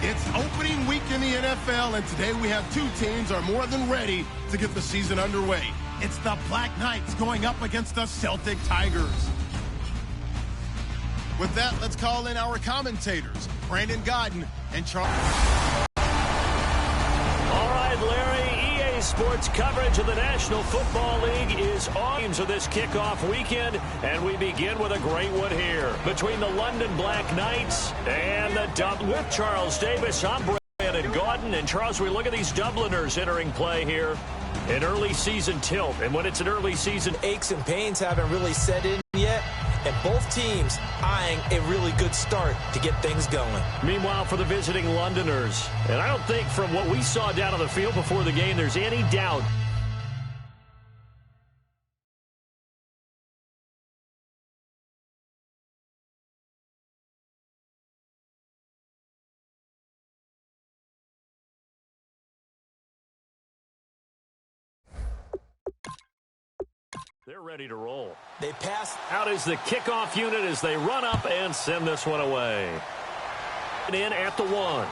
It's opening week in the NFL, and today we have two teams are more than ready to get the season underway. It's the Black Knights going up against the Celtic Tigers. With that, let's call in our commentators, Brandon Godden and Charles. All right, Larry, EA Sports coverage of the National Football League is on of this kickoff weekend, and we begin with a great one here between the London Black Knights and the Dublin. With Charles Davis, I'm Brandon Godden, and Charles, we look at these Dubliners entering play here. An early season tilt, and when it's an early season, aches and pains haven't really set in yet, and both teams eyeing a really good start to get things going. Meanwhile, for the visiting Londoners, and I don't think from what we saw down on the field before the game there's any doubt. They're ready to roll. They pass. Out is the kickoff unit as they run up and send this one away. In at the 1.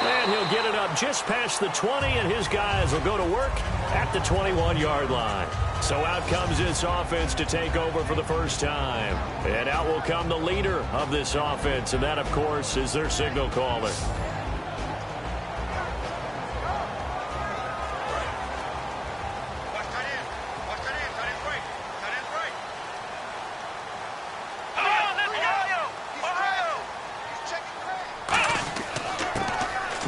And he'll get it up just past the 20, and his guys will go to work at the 21-yard line. So out comes this offense to take over for the first time. And out will come the leader of this offense, and that, of course, is their signal caller.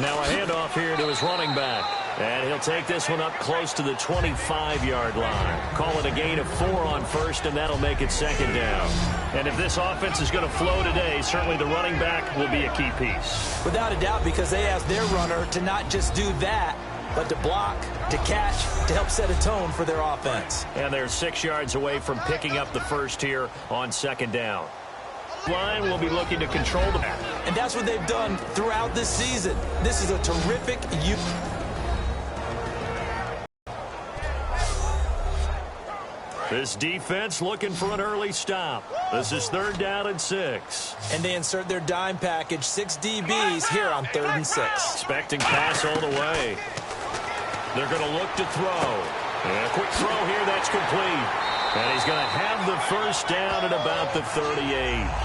Now a handoff here to his running back. And he'll take this one up close to the 25-yard line. Call it a gain of 4 on first, and that'll make it second down. And if this offense is going to flow today, certainly the running back will be a key piece. Without a doubt, because they asked their runner to not just do that, but to block, to catch, to help set a tone for their offense. And they're 6 yards away from picking up the first here on second down. Line will be looking to control the back. And that's what they've done throughout this season. This is a terrific This defense looking for an early stop. This is 3rd down and 6. And they insert their dime package, 6 DBs here on 3rd and 6. Expecting pass all the way. They're going to look to throw. And a quick throw here, that's complete. And he's going to have the first down at about the 38.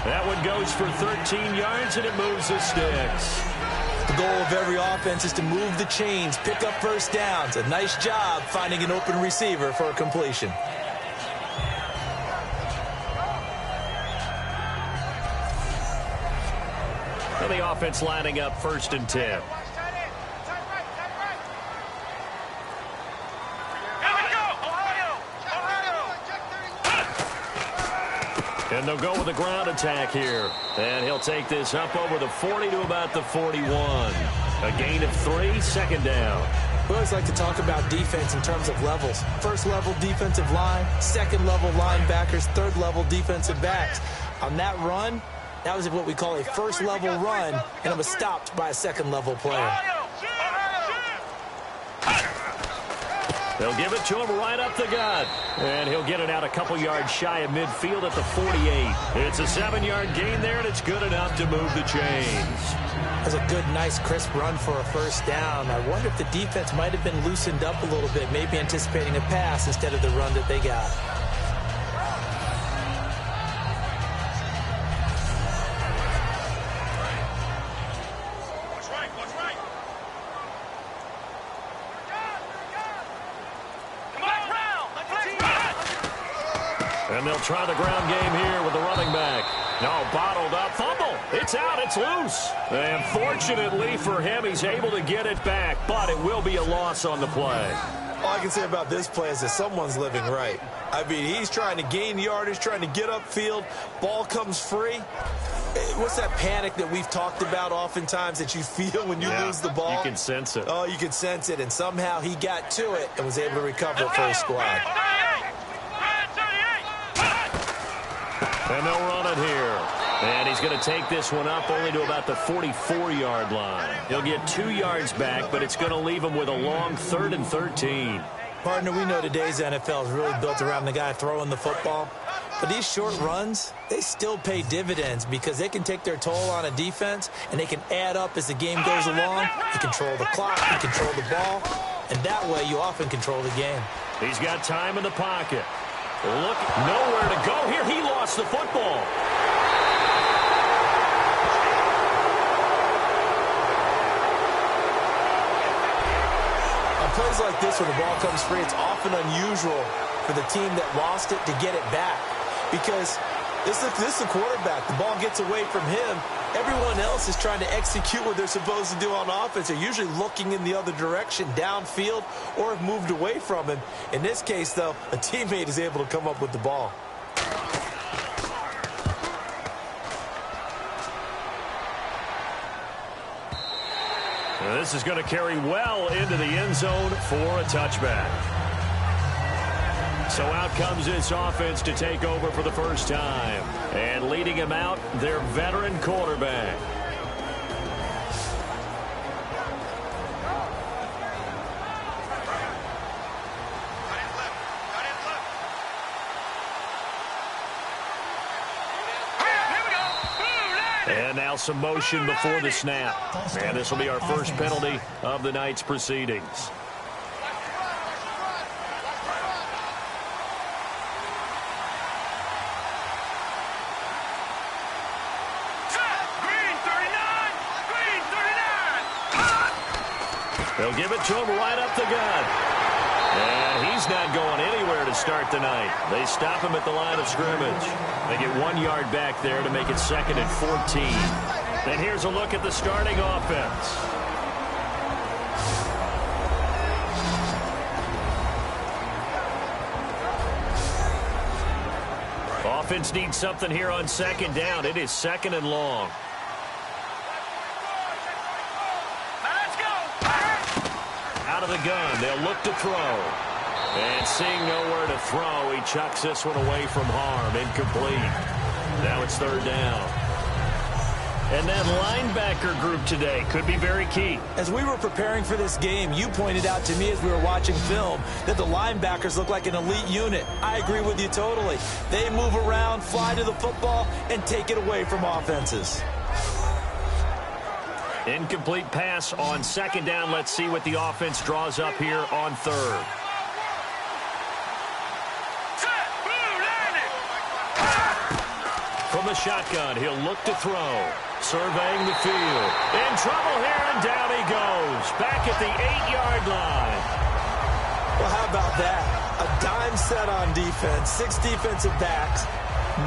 That one goes for 13 yards, and it moves the sticks. The goal of every offense is to move the chains, pick up first downs. A nice job finding an open receiver for a completion. And the offense lining up 1st and 10. And they'll go with a ground attack here. And he'll take this up over the 40 to about the 41. A gain of 3, 2nd down. We always like to talk about defense in terms of levels. 1st level defensive line, 2nd level linebackers, 3rd level defensive backs. On that run, that was what we call a 1st level run, and it was stopped by a 2nd level player. They'll give it to him right up the gut. And he'll get it out a couple yards shy of midfield at the 48. It's a 7-yard gain there, and it's good enough to move the chains. That's a good, nice, crisp run for a first down. I wonder if the defense might have been loosened up a little bit, maybe anticipating a pass instead of the run that they got. And they'll try the ground game here with the running back. No, bottled up. Fumble. It's out. It's loose. And fortunately for him, he's able to get it back, but it will be a loss on the play. All I can say about this play is that someone's living right. I mean, he's trying to gain yardage, trying to get upfield. Ball comes free. What's that panic that we've talked about oftentimes that you feel when you lose the ball? You can sense it. Oh, you can sense it. And somehow he got to it and was able to recover for his squad. And they'll run it here. And he's going to take this one up only to about the 44-yard line. He'll get 2 yards back, but it's going to leave him with a long 3rd and 13. Partner, we know today's NFL is really built around the guy throwing the football. But these short runs, they still pay dividends because they can take their toll on a defense, and they can add up as the game goes along. You control the clock, you control the ball, and that way you often control the game. He's got time in the pocket. Look, nowhere to go here. He lost the football. On plays like this where the ball comes free, it's often unusual for the team that lost it to get it back. Because this is the quarterback. The ball gets away from him. Everyone else is trying to execute what they're supposed to do on offense. They're usually looking in the other direction, downfield, or have moved away from him. In this case, though, a teammate is able to come up with the ball. Now this is going to carry well into the end zone for a touchback. So out comes this offense to take over for the first time. And leading him out, their veteran quarterback. And now some motion before the snap. And this will be our first penalty of the night's proceedings. They'll give it to him right up the gut. And he's not going anywhere to start the night. They stop him at the line of scrimmage. They get 1 yard back there to make it 2nd and 14. And here's a look at the starting offense. Offense needs something here on 2nd down. It is 2nd and long. Out of the gun, they'll look to throw. And seeing nowhere to throw, he chucks this one away from harm. Incomplete. Now it's 3rd down. And that linebacker group today could be very key. As we were preparing for this game, you pointed out to me as we were watching film that the linebackers look like an elite unit. I agree with you totally. They move around, fly to the football, and take it away from offenses. Incomplete pass on 2nd down. Let's see what the offense draws up here on 3rd. From the shotgun, he'll look to throw. Surveying the field. In trouble here, and down he goes. Back at the 8-yard line. Well, how about that? A dime set on defense, 6 defensive backs.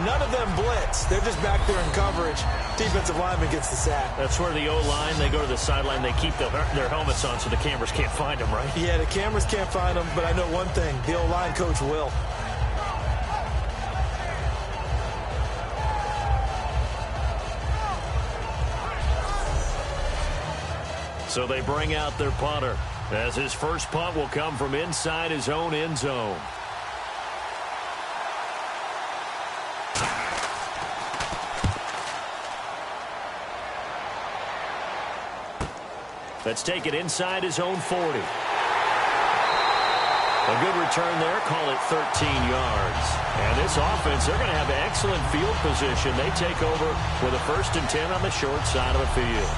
None of them blitz. They're just back there in coverage. Defensive lineman gets the sack. That's where the O-line, they go to the sideline, they keep their helmets on so the cameras can't find them, right? Yeah, the cameras can't find them, but I know one thing. The O-line coach will. So they bring out their punter, as his first punt will come from inside his own end zone. Let's take it inside his own 40. A good return there. Call it 13 yards. And this offense, they're going to have excellent field position. They take over with a 1st and 10 on the short side of the field.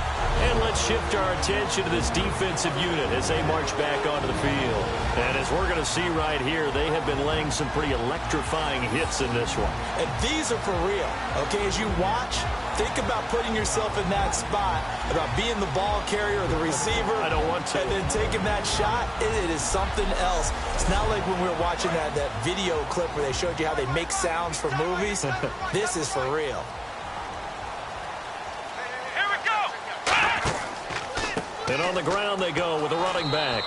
And let's shift our attention to this defensive unit as they march back onto the field. And as we're going to see right here, they have been laying some pretty electrifying hits in this one. And these are for real. Okay, as you watch, think about putting yourself in that spot, about being the ball carrier or the receiver. I don't want to. And then taking that shot, it is something else. It's not like when we were watching that video clip where they showed you how they make sounds for movies. This is for real. And on the ground they go with a running back.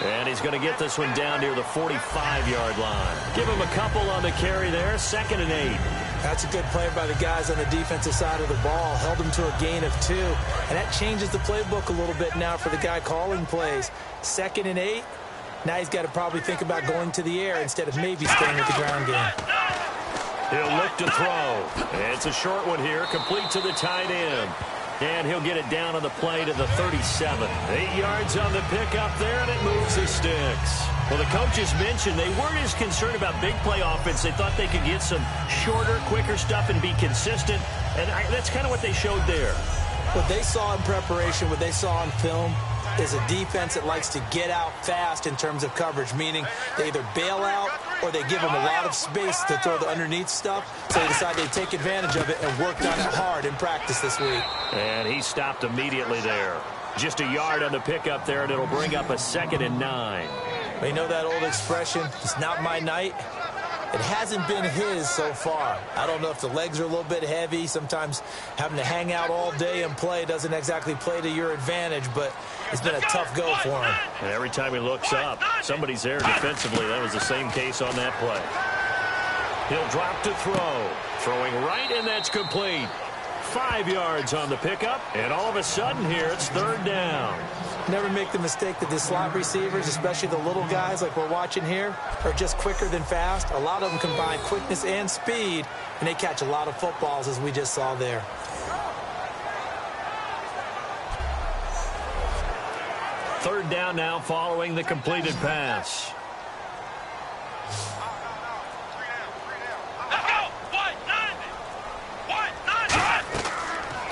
And he's going to get this one down near the 45-yard line. Give him a couple on the carry there. 2nd and 8. That's a good play by the guys on the defensive side of the ball. Held him to a gain of 2. And that changes the playbook a little bit now for the guy calling plays. 2nd and 8. Now he's got to probably think about going to the air instead of maybe staying with the ground game. He'll look to throw. And it's a short one here, complete to the tight end. And he'll get it down on the play to the 37. 8 yards on the pickup there, and it moves the sticks. Well, the coaches mentioned they weren't as concerned about big play offense. They thought they could get some shorter, quicker stuff and be consistent. And that's kind of what they showed there. What they saw in preparation, what they saw on film, is a defense that likes to get out fast in terms of coverage, meaning they either bail out or they give them a lot of space to throw the underneath stuff. So they decided they'd take advantage of it and worked on it hard in practice this week. And he stopped immediately there. Just a yard on the pickup there, and it'll bring up a 2nd and 9. You know that old expression, it's not my night? It hasn't been his so far. I don't know if the legs are a little bit heavy. Sometimes having to hang out all day and play doesn't exactly play to your advantage, but it's been a tough go for him. And every time he looks up, somebody's there defensively. That was the same case on that play. He'll drop to throw. Throwing right, and that's complete. 5 yards on the pickup, and all of a sudden here, it's 3rd down. Never make the mistake that the slot receivers, especially the little guys like we're watching here, are just quicker than fast. A lot of them combine quickness and speed, and they catch a lot of footballs, as we just saw there. Third down now following the completed pass.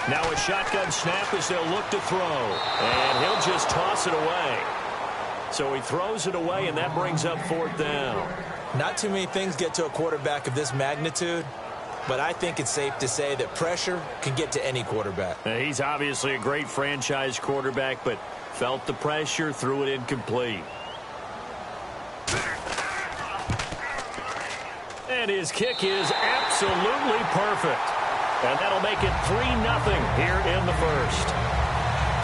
Now a shotgun snap as they'll look to throw. And he'll just toss it away. So he throws it away, and that brings up 4th down. Not too many things get to a quarterback of this magnitude, but I think it's safe to say that pressure can get to any quarterback. He's obviously a great franchise quarterback, but felt the pressure, threw it incomplete. And his kick is absolutely perfect. And that'll make it 3-0 here in the first.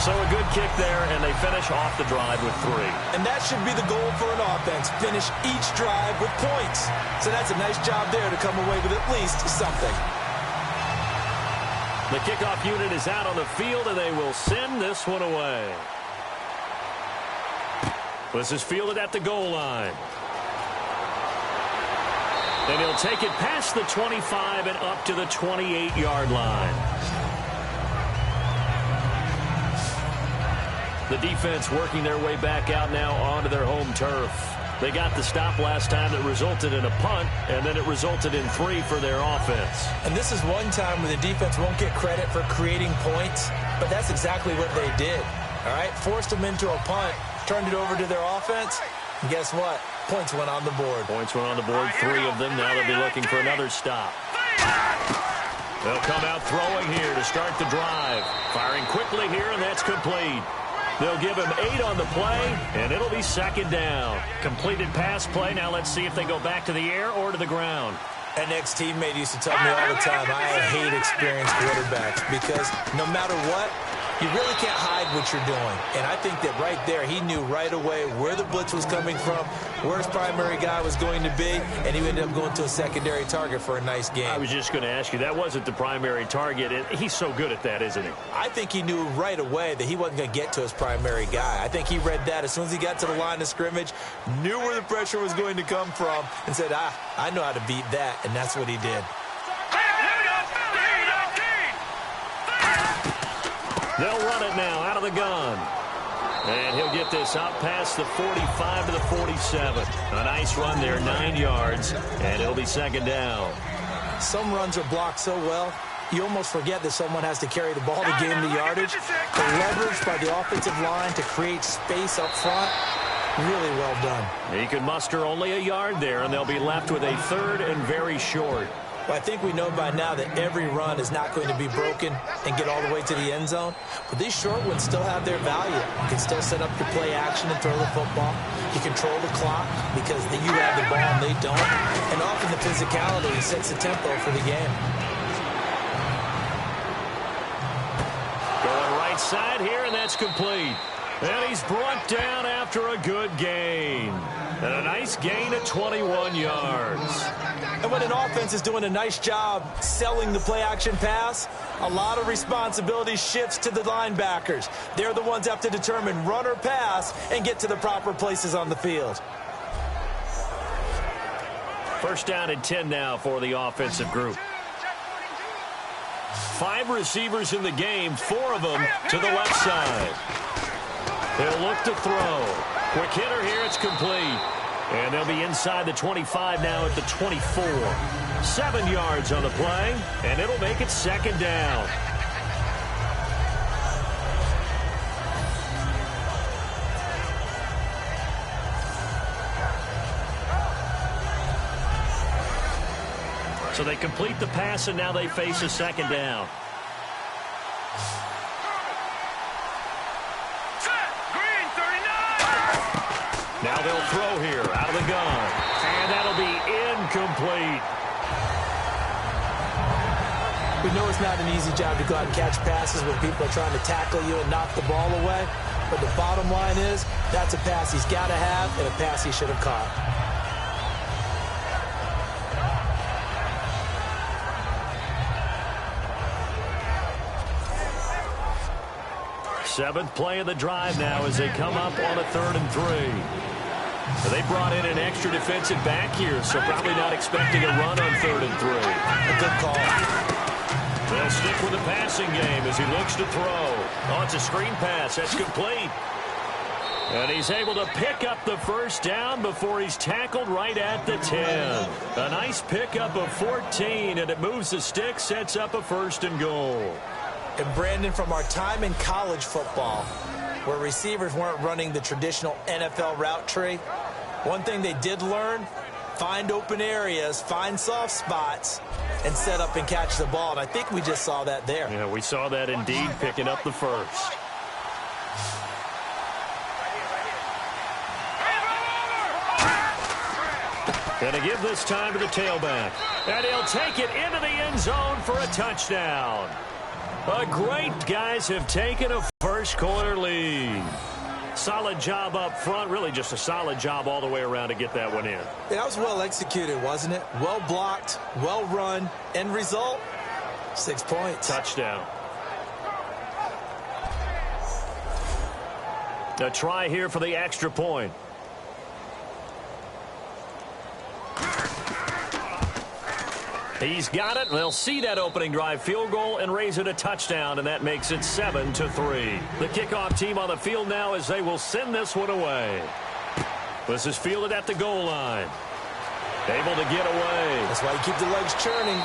So a good kick there, and they finish off the drive with 3. And that should be the goal for an offense, finish each drive with points. So that's a nice job there to come away with at least something. The kickoff unit is out on the field, and they will send this one away. This is fielded at the goal line. And he'll take it past the 25 and up to the 28-yard line. The defense working their way back out now onto their home turf. They got the stop last time that resulted in a punt, and then it resulted in 3 for their offense. And this is one time where the defense won't get credit for creating points, but that's exactly what they did. All right, forced them into a punt, turned it over to their offense, and guess what? Points went on the board. Points went on the board, 3 of them. Now they'll be looking for another stop. They'll come out throwing here to start the drive. Firing quickly here, and that's complete. They'll give him 8 on the play, and it'll be 2nd down. Completed pass play. Now let's see if they go back to the air or to the ground. An ex-teammate used to tell me all the time, I hate experienced quarterbacks because no matter what, you really can't hide what you're doing. And I think that right there, he knew right away where the blitz was coming from, where his primary guy was going to be, and he ended up going to a secondary target for a nice game. I was just going to ask you, that wasn't the primary target. He's so good at that, isn't he? I think he knew right away that he wasn't going to get to his primary guy. I think he read that as soon as he got to the line of scrimmage, knew where the pressure was going to come from, and said, I know how to beat that, and that's what he did. They'll run it now out of the gun. And he'll get this out past the 45 to the 47. A nice run there, 9 yards, and it'll be 2nd down. Some runs are blocked so well, you almost forget that someone has to carry the ball to gain the yardage. The leverage by the offensive line to create space up front, really well done. He could muster only a yard there, and they'll be left with a 3rd and very short. Well, I think we know by now that every run is not going to be broken and get all the way to the end zone. But these short ones still have their value. You can still set up your play action and throw the football. You control the clock because you have the ball and they don't. And often the physicality sets the tempo for the game. Going right side here, and that's complete. And he's brought down after a good gain. And a nice gain of 21 yards. And when an offense is doing a nice job selling the play-action pass, a lot of responsibility shifts to the linebackers. They're the ones that have to determine run or pass and get to the proper places on the field. 1st down and 10 now for the offensive group. 5 receivers in the game, 4 of them to the left side. They'll look to throw. Quick hitter here, it's complete. And they'll be inside the 25 now at the 24. 7 yards on the play, and it'll make it second down. So they complete the pass, and now they face a second down. Now they'll throw here out of the gun. And that'll be incomplete. We know it's not an easy job to go out and catch passes when people are trying to tackle you and knock the ball away. But the bottom line is, that's a pass he's got to have and a pass he should have caught. 7th play of the drive now as they come up on a 3rd and 3. They brought in an extra defensive back here, so probably not expecting a run on 3rd and 3. A good call. They'll stick with the passing game as he looks to throw. Oh, it's a screen pass. That's complete. And he's able to pick up the first down before he's tackled right at the 10. A nice pickup of 14, and it moves the stick, sets up a 1st and goal. And Brandon, from our time in college football, where receivers weren't running the traditional NFL route tree, one thing they did learn, find open areas, find soft spots, and set up and catch the ball. And I think we just saw that there. Yeah, we saw that indeed, picking up the first. Going to give this time to the tailback. And he'll take it into the end zone for a touchdown. A great guys have taken a first-quarter lead. Solid job up front, really just a solid job all the way around to get that one in. That was well executed, wasn't it? Well blocked, well run. End result, 6 points. Touchdown. A try here for the extra point. He's got it. They'll see that opening drive field goal and raise it a touchdown, and that makes it 7-3. The kickoff team on the field now as they will send this one away. This is fielded at the goal line. Able to get away. That's why you keep the legs churning.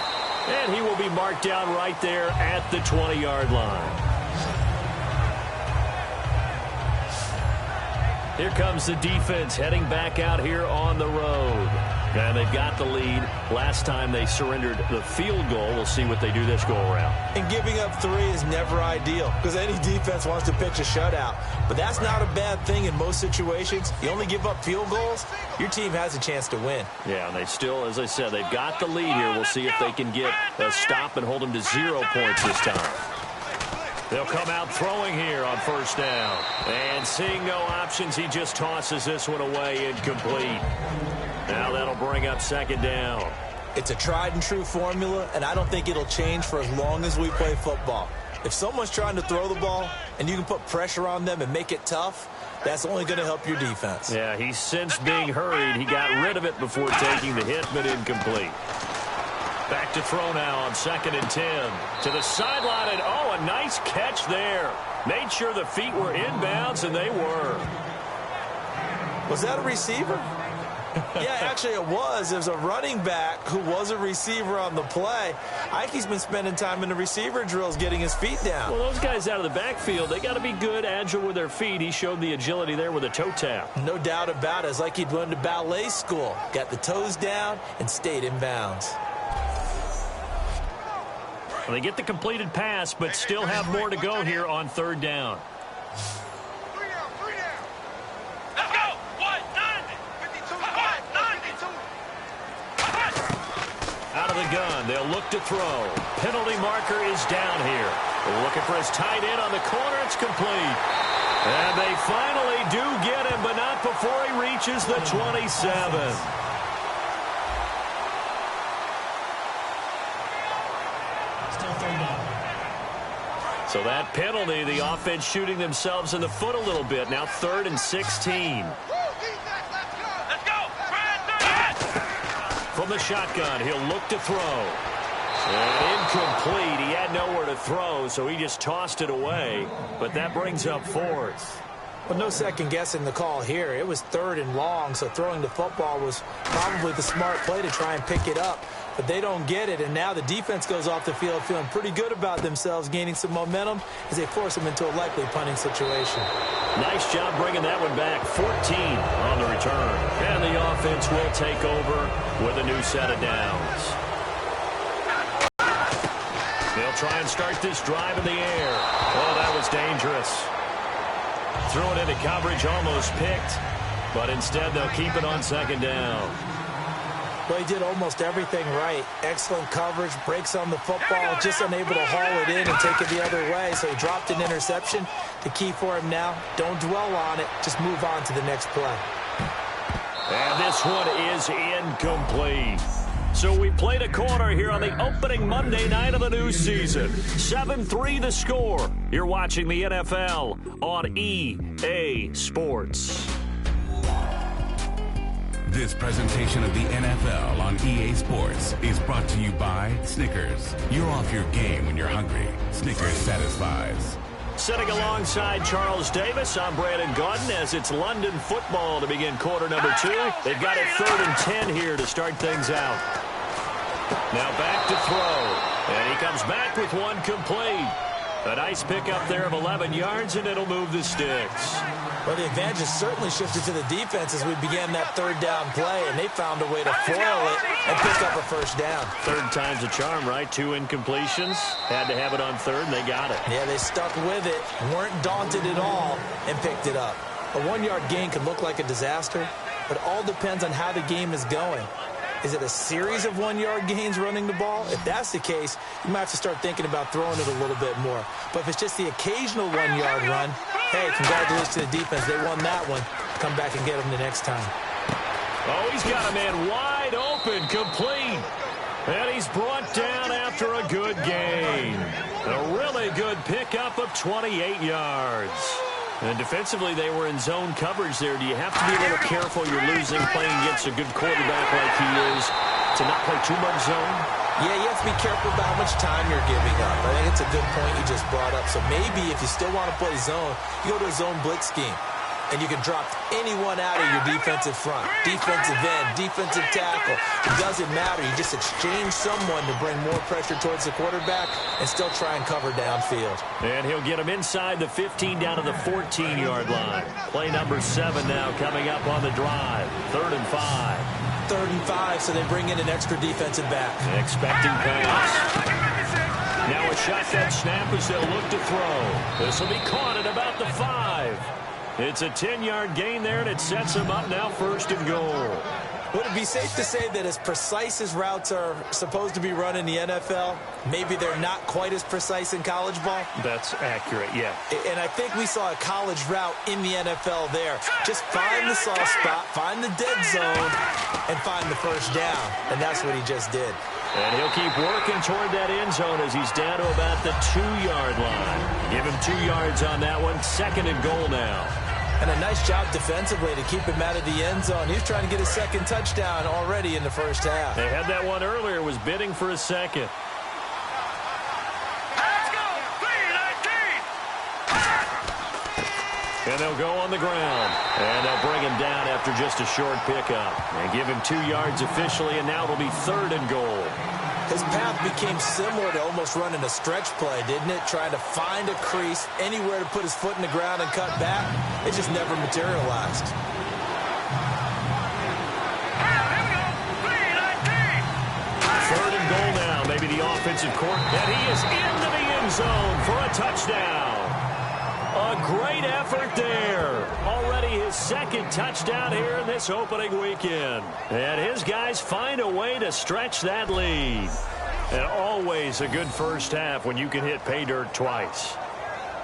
And he will be marked down right there at the 20-yard line. Here comes the defense heading back out here on the road. And they've got the lead. Last time they surrendered the field goal. We'll see what they do this go-around. And giving up 3 is never ideal because any defense wants to pitch a shutout. But that's not a bad thing in most situations. You only give up field goals, your team has a chance to win. Yeah, and they still, as I said, they've got the lead here. We'll see if they can get a stop and hold them to 0 points this time. They'll come out throwing here on first down. And seeing no options, he just tosses this one away incomplete. Now that'll bring up second down. It's a tried and true formula, and I don't think it'll change for as long as we play football. If someone's trying to throw the ball and you can put pressure on them and make it tough, that's only going to help your defense. Yeah, he's since being hurried. He got rid of it before taking the hit, but incomplete. Back to throw now on 2nd and 10. To the sideline, and oh, a nice catch there. Made sure the feet were inbounds, and they were. Was that a receiver? Yeah, actually it was. There's a running back who was a receiver on the play. Ike's been spending time in the receiver drills getting his feet down. Well, those guys out of the backfield, they got to be good, agile with their feet. He showed the agility there with a toe tap. No doubt about it. It's like he'd went to ballet school. Got the toes down and stayed in bounds. Well, they get the completed pass, but still have more to go here on 3rd down. Out of the gun, they'll look to throw. Penalty marker is down here. Looking for his tight end on the corner. It's complete. And they finally do get him, but not before he reaches the 27. So that penalty, the offense shooting themselves in the foot a little bit. Now 3rd and 16. From the shotgun, he'll look to throw. And incomplete. He had nowhere to throw, so he just tossed it away. But that brings up fourth. Well, no second guessing the call here. It was 3rd and long, so throwing the football was probably the smart play to try and pick it up. But they don't get it, and now the defense goes off the field feeling pretty good about themselves, gaining some momentum as they force them into a likely punting situation. Nice job bringing that one back. 14 on the return. And the offense will take over with a new set of downs. They'll try and start this drive in the air. Oh, that was dangerous. Threw it into coverage, almost picked, but instead they'll keep it on 2nd down. Well, he did almost everything right. Excellent coverage, breaks on the football, just unable to haul it in and take it the other way, so he dropped an interception. The key for him now, don't dwell on it, just move on to the next play. And this one is incomplete. So we played a quarter here on the opening Monday night of the new season. 7-3 the score. You're watching the NFL on EA Sports. This presentation of the NFL on EA Sports is brought to you by Snickers. You're off your game when you're hungry. Snickers satisfies. Sitting alongside Charles Davis, I'm Brandon Gaudin as it's London football to begin quarter number 2. They've got it 3rd and 10 here to start things out. Now back to throw. And he comes back with one complete. A nice pickup there of 11 yards, and it'll move the sticks. Well, the advantage has certainly shifted to the defense as we began that 3rd down play, and they found a way to foil it and pick up a 1st down. 3rd time's a charm, right? 2 incompletions. Had to have it on 3rd, and they got it. Yeah, they stuck with it, weren't daunted at all, and picked it up. A 1-yard gain could look like a disaster, but it all depends on how the game is going. Is it a series of 1-yard gains running the ball? If that's the case, you might have to start thinking about throwing it a little bit more. But if it's just the occasional 1-yard run, hey, congratulations to the defense. They won that one. Come back and get them the next time. Oh, he's got a man wide open, complete. And he's brought down after a good gain. A really good pickup of 28 yards. And defensively, they were in zone coverage there. Do you have to be a little careful you're losing playing against a good quarterback like he is to not play too much zone? Yeah, you have to be careful about how much time you're giving up. I think it's a good point you just brought up. So maybe if you still want to play zone, you go to a zone blitz scheme. And you can drop anyone out of your defensive front. Defensive end, defensive tackle. It doesn't matter. You just exchange someone to bring more pressure towards the quarterback and still try and cover downfield. And he'll get him inside the 15 down to the 14-yard line. Play number 7 now coming up on the drive. 3rd and 5. 3rd and 5, so they bring in an extra defensive back. Expecting pass. Now a shotgun snap as they'll look to throw. This will be caught at about the 5. It's a 10-yard gain there, and it sets him up now 1st and goal. Would it be safe to say that as precise as routes are supposed to be run in the NFL, maybe they're not quite as precise in college ball? That's accurate, yeah. And I think we saw a college route in the NFL there. Just find the soft spot, find the dead zone, and find the 1st down. And that's what he just did. And he'll keep working toward that end zone as he's down to about the 2-yard line. Give him 2 yards on that one. 2nd and goal now. And a nice job defensively to keep him out of the end zone. He was trying to get a 2nd touchdown already in the 1st half. They had that one earlier, was bidding for a 2nd. Let's go, 3-19. And they'll go on the ground. And they'll bring him down after just a short pickup. And give him 2 yards officially, and now it'll be 3rd and goal. His path became similar to almost running a stretch play, didn't it? Trying to find a crease, anywhere to put his foot in the ground and cut back. It just never materialized. Third and goal now. Maybe the offensive court. And he is into the end zone for a touchdown. A great effort there. Already his 2nd touchdown here in this opening weekend. And his guys find a way to stretch that lead. And always a good 1st half when you can hit pay dirt twice.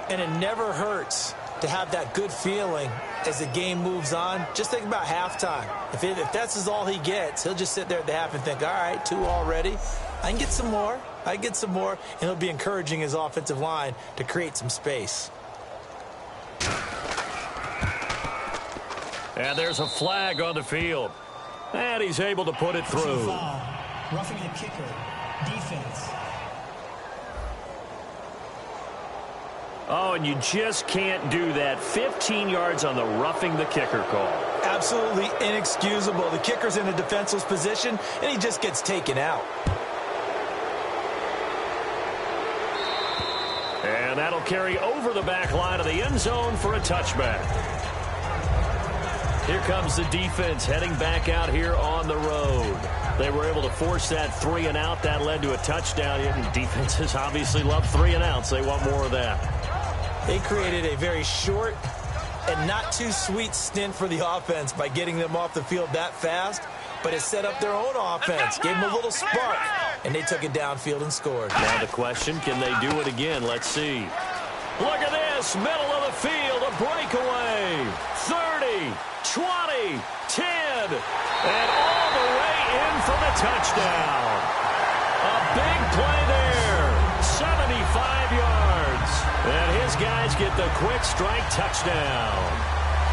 And it never hurts to have that good feeling as the game moves on. Just think about halftime. If that's all he gets, he'll just sit there at the half and think, all right, 2 already. I can get some more. I can get some more. And he'll be encouraging his offensive line to create some space. And there's a flag on the field. And he's able to put it through. Roughing the kicker. defense. Oh, and you just can't do that. 15 yards on the roughing the kicker call. Absolutely inexcusable. The kicker's in a defenseless position, and he just gets taken out. And that'll carry over the back line of the end zone for a touchback. Here comes the defense heading back out here on the road. They were able to force that 3-and-out. That led to a touchdown. And defenses obviously love 3-and-outs. They want more of that. They created a very short and not too sweet stint for the offense by getting them off the field that fast, but it set up their own offense, gave them a little spark, and they took it downfield and scored. Now the question, can they do it again? Let's see. Look at this, middle of the field, a breakaway. 30, 20, 10, and all the way in for the touchdown. A big play there, 75 yards. And his guys get the quick strike touchdown.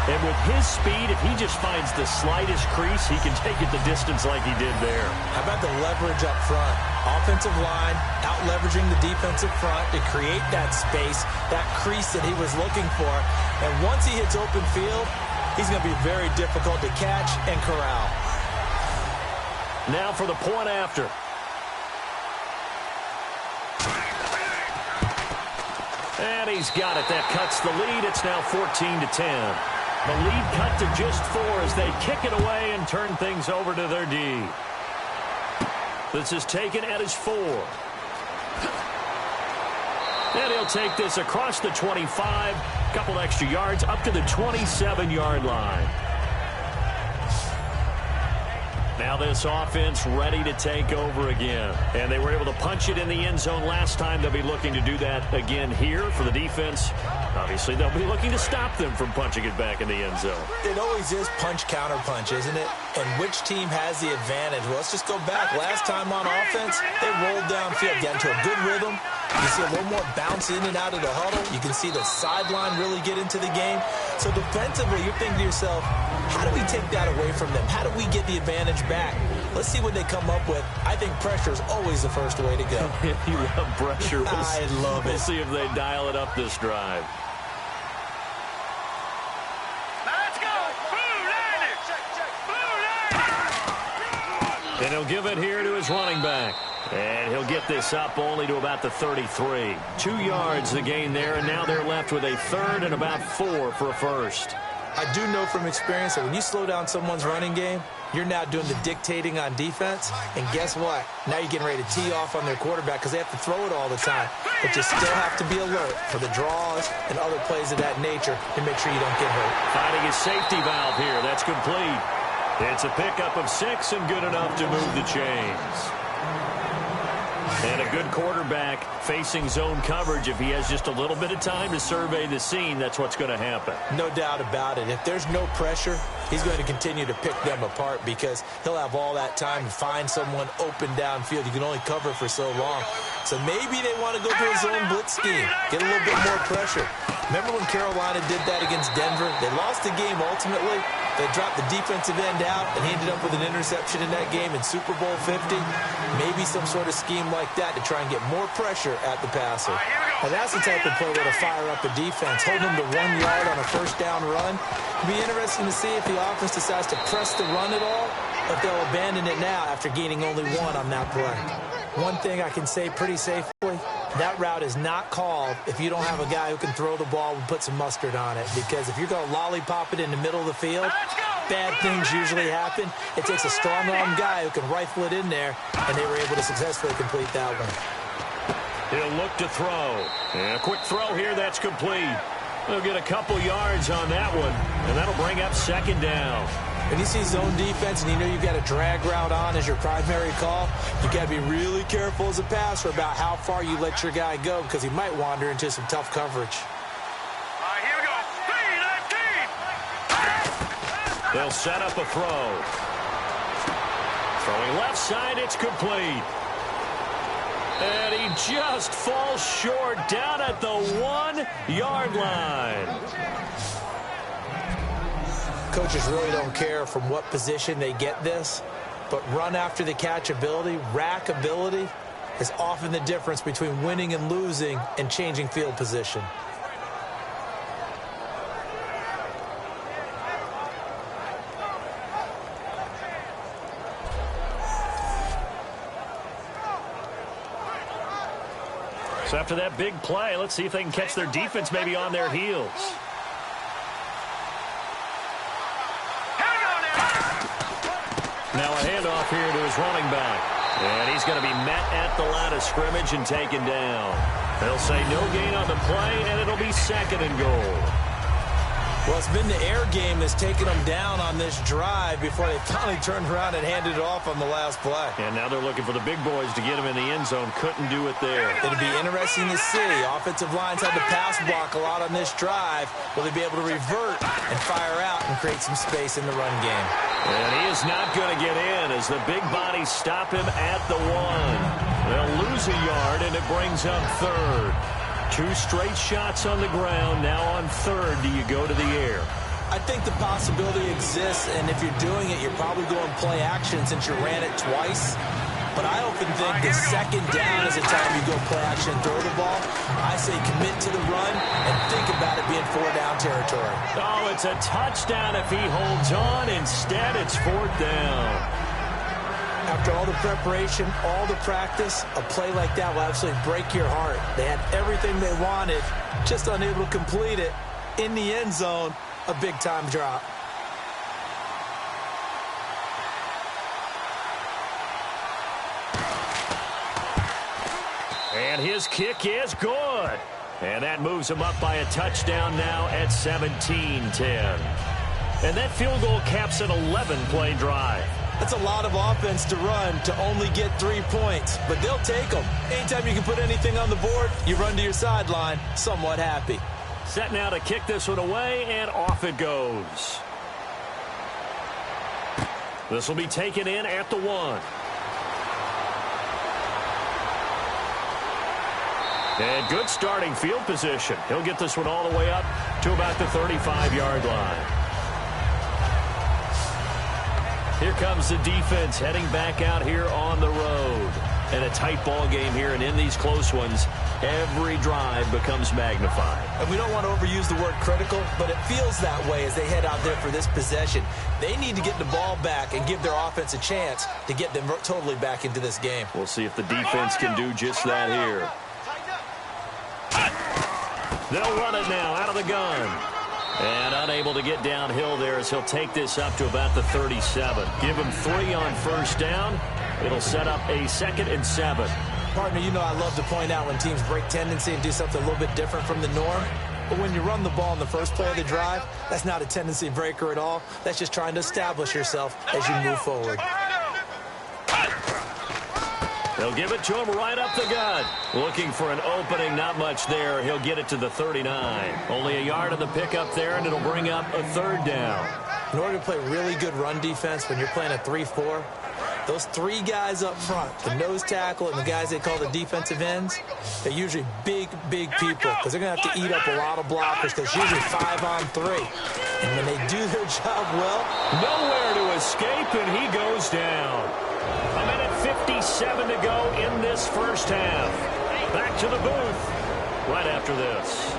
And with his speed, if he just finds the slightest crease, he can take it the distance like he did there. How about the leverage up front? Offensive line out-leveraging the defensive front to create that space, that crease that he was looking for. And once he hits open field, he's going to be very difficult to catch and corral. Now for the point after. And he's got it. That cuts the lead. It's now 14-10. The lead cut to just 4 as they kick it away and turn things over to their D. This is taken at his 4. And he'll take this across the 25. Couple extra yards up to the 27-yard line. Now this offense ready to take over again. And they were able to punch it in the end zone last time. They'll be looking to do that again here for the defense. Obviously, they'll be looking to stop them from punching it back in the end zone. It always is punch-counter-punch, isn't it? And which team has the advantage? Well, let's just go back. Last time on offense, they rolled downfield, got into a good rhythm. You see a little more bounce in and out of the huddle. You can see the sideline really get into the game. So defensively, you're thinking to yourself, how do we take that away from them? How do we get the advantage back? Let's see what they come up with. I think pressure is always the first way to go. You love pressure. I love it. We'll see if they dial it up this drive. Let's go! Blue line! Blue line! And he'll give it here to his running back. And he'll get this up only to about the 33. 2 yards the gain there, and now they're left with a third and about 4 for a first. I do know from experience that when you slow down someone's running game, you're now doing the dictating on defense. And guess what? Now you're getting ready to tee off on their quarterback because they have to throw it all the time. But you still have to be alert for the draws and other plays of that nature to make sure you don't get hurt. Finding his safety valve here. That's complete. It's a pickup of 6 and good enough to move the chains. And a good quarterback facing zone coverage. If he has just a little bit of time to survey the scene, that's what's going to happen. No doubt about it. If there's no pressure, he's going to continue to pick them apart because he'll have all that time to find someone open downfield. You can only cover for so long. So maybe they want to go to a zone blitz scheme, get a little bit more pressure. Remember when Carolina did that against Denver? They lost the game ultimately. They dropped the defensive end out, and he ended up with an interception in that game in Super Bowl 50. Maybe some sort of scheme like that to try and get more pressure at the passer. And that's the type of play that'll fire up a defense. Hold them to 1 yard on a first down run. It'll be interesting to see if the offense decides to press the run at all, or if they'll abandon it now after gaining only 1 on that play. One thing I can say pretty safely, that route is not called if you don't have a guy who can throw the ball and put some mustard on it. Because if you're going to lollipop it in the middle of the field, bad things usually happen. It takes a strong-arm guy who can rifle it in there, and they were able to successfully complete that one. He'll look to throw. And a quick throw here, that's complete. They'll get a couple yards on that one, and that'll bring up second down. When you see zone defense and you know you've got a drag route on as your primary call, you got to be really careful as a passer about how far you let your guy go because he might wander into some tough coverage. Here we go. 3-19. They'll set up a throw. Throwing left side, it's complete. And he just falls short down at the 1 yard line. Coaches really don't care from what position they get this, but run after the catch ability, rack ability, is often the difference between winning and losing and changing field position. So after that big play, let's see if they can catch their defense maybe on their heels. Now a handoff here to his running back. And he's going to be met at the line of scrimmage and taken down. They'll say no gain on the play, and it'll be 2nd and goal. Well, it's been the air game that's taken them down on this drive before they finally turned around and handed it off on the last play. And now they're looking for the big boys to get him in the end zone. Couldn't do it there. It'll be interesting to see. Offensive lines had to pass block a lot on this drive. Will they be able to revert and fire out and create some space in the run game? And he is not going to get in as the big bodies stop him at the 1. They'll lose a yard, and it brings up 3rd. 2 straight shots on the ground. Now on 3rd, do you go to the air? I think the possibility exists, and if you're doing it, you're probably going play action since you ran it twice. But I often think the 2nd down is the time you go play action and throw the ball. I say commit to the run and think about it being 4th-down territory. Oh, it's a touchdown if he holds on. Instead, it's 4th down. After all the preparation, all the practice, a play like that will absolutely break your heart. They had everything they wanted, just unable to complete it. In the end zone, a big-time drop. And his kick is good. And that moves him up by a touchdown now at 17-10. And that field goal caps an 11-play drive. That's a lot of offense to run to only get 3 points, but they'll take them. Anytime you can put anything on the board, you run to your sideline, somewhat happy. Set now to kick this one away, and off it goes. This will be taken in at the 1. And good starting field position. He'll get this one all the way up to about the 35-yard line. Here comes the defense heading back out here on the road. And a tight ball game here, and in these close ones, every drive becomes magnified. And we don't want to overuse the word critical, but it feels that way as they head out there for this possession. They need to get the ball back and give their offense a chance to get them totally back into this game. We'll see if the defense can do just that here. They'll run it now out of the gun. And unable to get downhill there as he'll take this up to about the 37. Give him 3 on 1st down. It'll set up a 2nd and 7. Partner, you know I love to point out when teams break tendency and do something a little bit different from the norm. But when you run the ball in the first play of the drive, that's not a tendency breaker at all. That's just trying to establish yourself as you move forward. They'll give it to him right up the gut. Looking for an opening, not much there. He'll get it to the 39. Only a yard on the pickup there, and it'll bring up a 3rd down. In order to play really good run defense when you're playing a 3-4, those 3 guys up front, the nose tackle and the guys they call the defensive ends, they're usually big people because they're going to have to eat up a lot of blockers because usually 5 on 3. And when they do their job well, nowhere to escape, and he goes down. A minute 57 to go in this first half. Back to the booth right after this.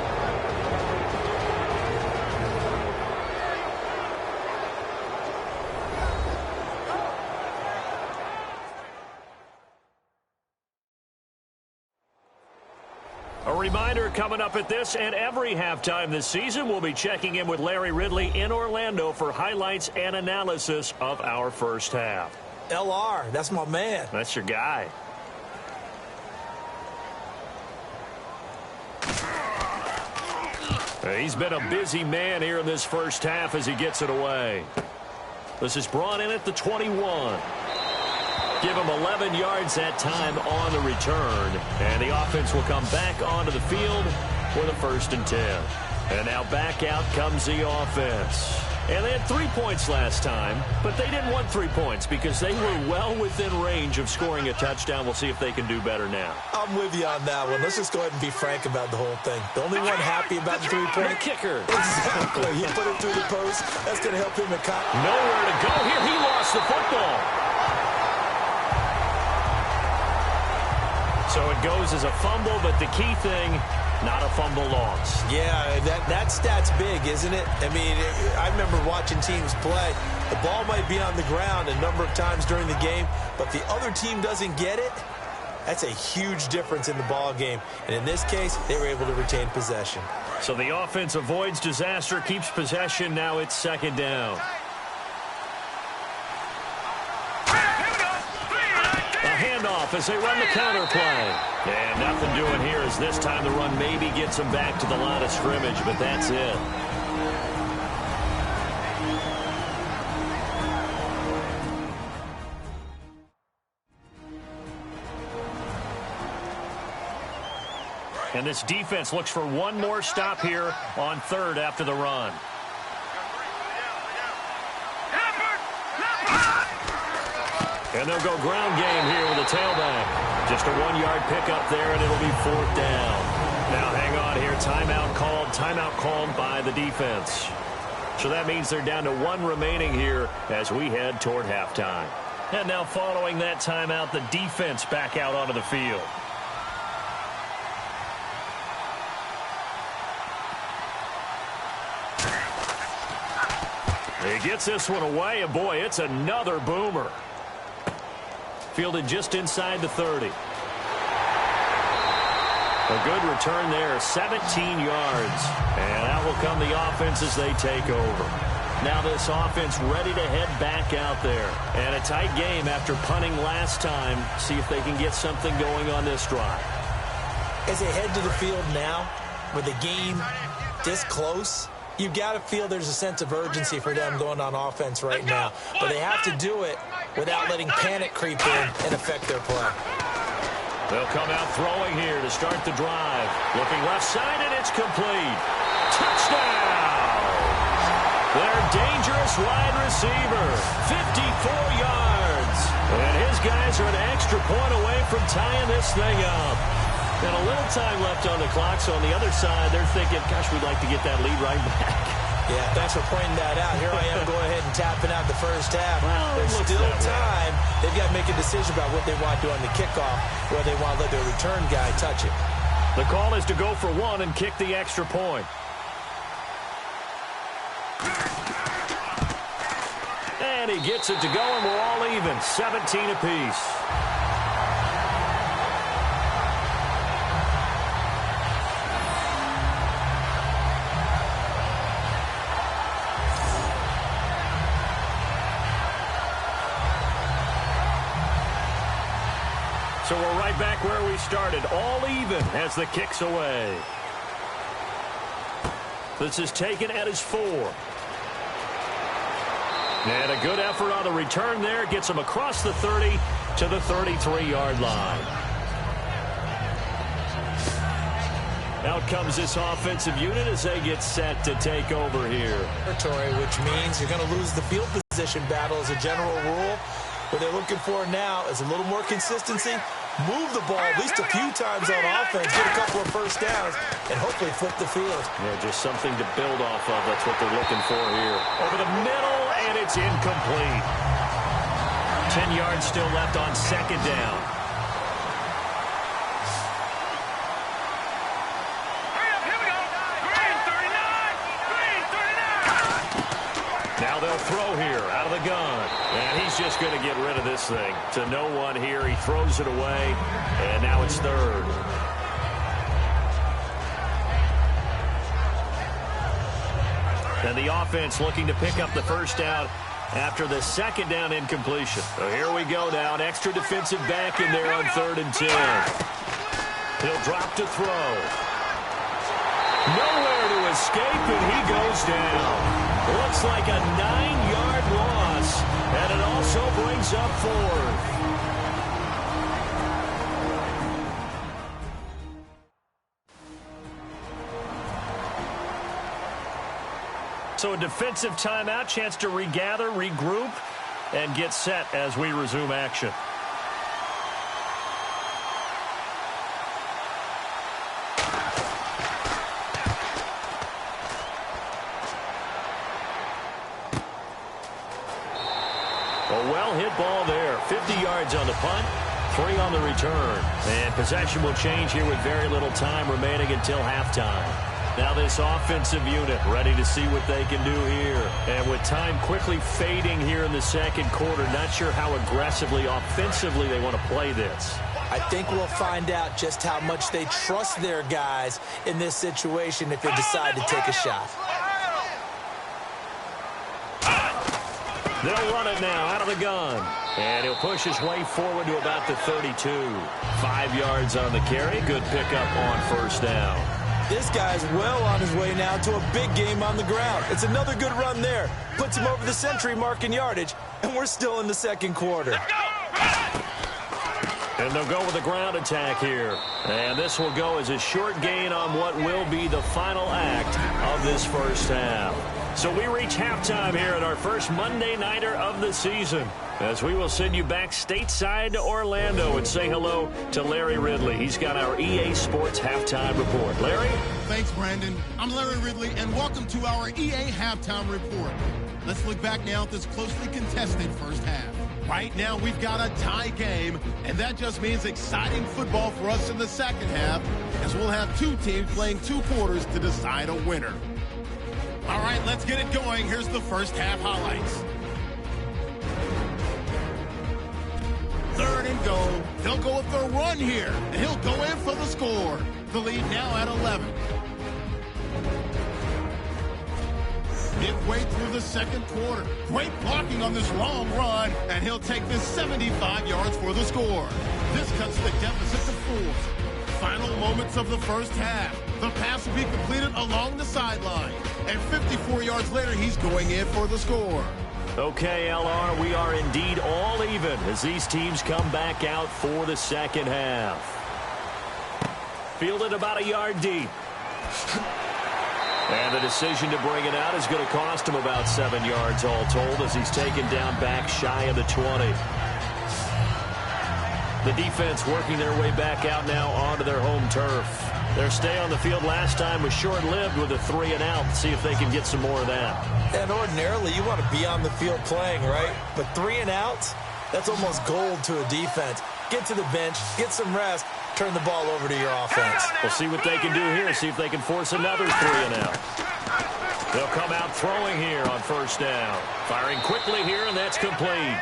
A reminder coming up at this and every halftime this season, we'll be checking in with Larry Ridley in Orlando for highlights and analysis of our first half. LR, that's my man. That's your guy. He's been a busy man here in this first half as he gets it away. This is brought in at the 21. Give him 11 yards that time on the return. And the offense will come back onto the field for the 1st and 10. And now back out comes the offense. And they had 3 points last time, but they didn't want 3 points because they were well within range of scoring a touchdown. We'll see if they can do better now. I'm with you on that one. Let's just go ahead and be frank about the whole thing. The only one happy about the 3-point kicker. Exactly. He put it through the post. That's going to help him accomplish. Nowhere to go here. He lost the football. So it goes as a fumble, but the key thing, not a fumble loss. Yeah, that stat's big, isn't it? I mean, I remember watching teams play. The ball might be on the ground a number of times during the game, but if the other team doesn't get it, that's a huge difference in the ball game. And in this case, they were able to retain possession. So the offense avoids disaster, keeps possession. Now it's second down. Handoff as they run the counter play. And nothing doing here as this time the run maybe gets them back to the line of scrimmage, but that's it. And this defense looks for one more stop here on third after the run. And they'll go ground game here with a tailback. Just a 1-yard pickup there, and it'll be fourth down. Now hang on here. Timeout called by the defense. So that means they're down to 1 remaining here as we head toward halftime. And now following that timeout, the defense back out onto the field. He gets this one away, and boy, it's another boomer. Fielded just inside the 30. A good return there, 17 yards. And out will come the offense as they take over. Now this offense ready to head back out there. And a tight game after punting last time. See if they can get something going on this drive. As they head to the field now, with the game this close, you've got to feel there's a sense of urgency for them going on offense right now. But they have to do it without letting panic creep in and affect their play. They'll come out throwing here to start the drive. Looking left side, and it's complete. Touchdown! Their dangerous wide receiver, 54 yards. And his guys are an extra point away from tying this thing up. And a little time left on the clock, so on the other side, they're thinking, gosh, we'd like to get that lead right back. Yeah, thanks for pointing that out. Here I am going ahead and tapping out the first half. Well, there's still time. They've got to make a decision about what they want to do on the kickoff, where they want to let their return guy touch it. The call is to go for 1 and kick the extra point. And he gets it to go, and we're all even, 17 apiece. So we're right back where we started, all even as the kick's away. This is taken at his 4. And a good effort on the return there. Gets him across the 30 to the 33-yard line. Out comes this offensive unit as they get set to take over here. Territory, which means you're going to lose the field position battle as a general rule. What they're looking for now is a little more consistency, move the ball at least a few times on offense, get a couple of first downs, and hopefully flip the field. Yeah, just something to build off of. That's what they're looking for here. Over the middle, and it's incomplete. 10 yards still left on second down. Now they'll throw here out of the gun. And he's just going to get rid of this thing. To no one here. He throws it away. And now it's third. And the offense looking to pick up the first down after the second down incompletion. So here we go now. An extra defensive back in there on 3rd and 10. He'll drop to throw. Nowhere to escape, and he goes down. Looks like a 9-yard loss, and it also brings up 4th. So a defensive timeout, chance to regather, regroup, and get set as we resume action. A well-hit ball there. 50 yards on the punt, 3 on the return. And possession will change here with very little time remaining until halftime. Now this offensive unit ready to see what they can do here. And with time quickly fading here in the second quarter, not sure how aggressively, offensively they want to play this. I think we'll find out just how much they trust their guys in this situation if they decide to take a shot. They'll run it now out of the gun. And he'll push his way forward to about the 32. 5 yards on the carry. Good pickup on first down. This guy's well on his way now to a big game on the ground. It's another good run there. Puts him over the century mark in yardage, and we're still in the second quarter. And they'll go with a ground attack here. And this will go as a short gain on what will be the final act of this first half. So we reach halftime here at our first Monday Nighter of the season, as we will send you back stateside to Orlando and say hello to Larry Ridley. He's got our EA Sports Halftime Report. Larry? Thanks, Brandon. I'm Larry Ridley, and welcome to our EA Halftime Report. Let's look back now at this closely contested first half. Right now, we've got a tie game, and that just means exciting football for us in the second half, as we'll have 2 teams playing 2 quarters to decide a winner. All right, let's get it going. Here's the first half highlights. 3rd and goal. They'll go with their run here, and he'll go in for the score. The lead now at 11. Midway through the second quarter. Great blocking on this long run, and he'll take this 75 yards for the score. This cuts the deficit to 4. Final moments of the first half. The pass will be completed along the sideline. And 54 yards later, he's going in for the score. Okay, LR, we are indeed all even as these teams come back out for the second half. Fielded about a yard deep. And the decision to bring it out is going to cost him about 7 yards all told as he's taken down back shy of the 20. The defense working their way back out now onto their home turf. Their stay on the field last time was short-lived with a 3-and-out. See if they can get some more of that. And ordinarily, you want to be on the field playing, right? But 3-and-outs, that's almost gold to a defense. Get to the bench, get some rest, turn the ball over to your offense. We'll see what they can do here, see if they can force another 3-and-out. They'll come out throwing here on first down. Firing quickly here, and that's complete.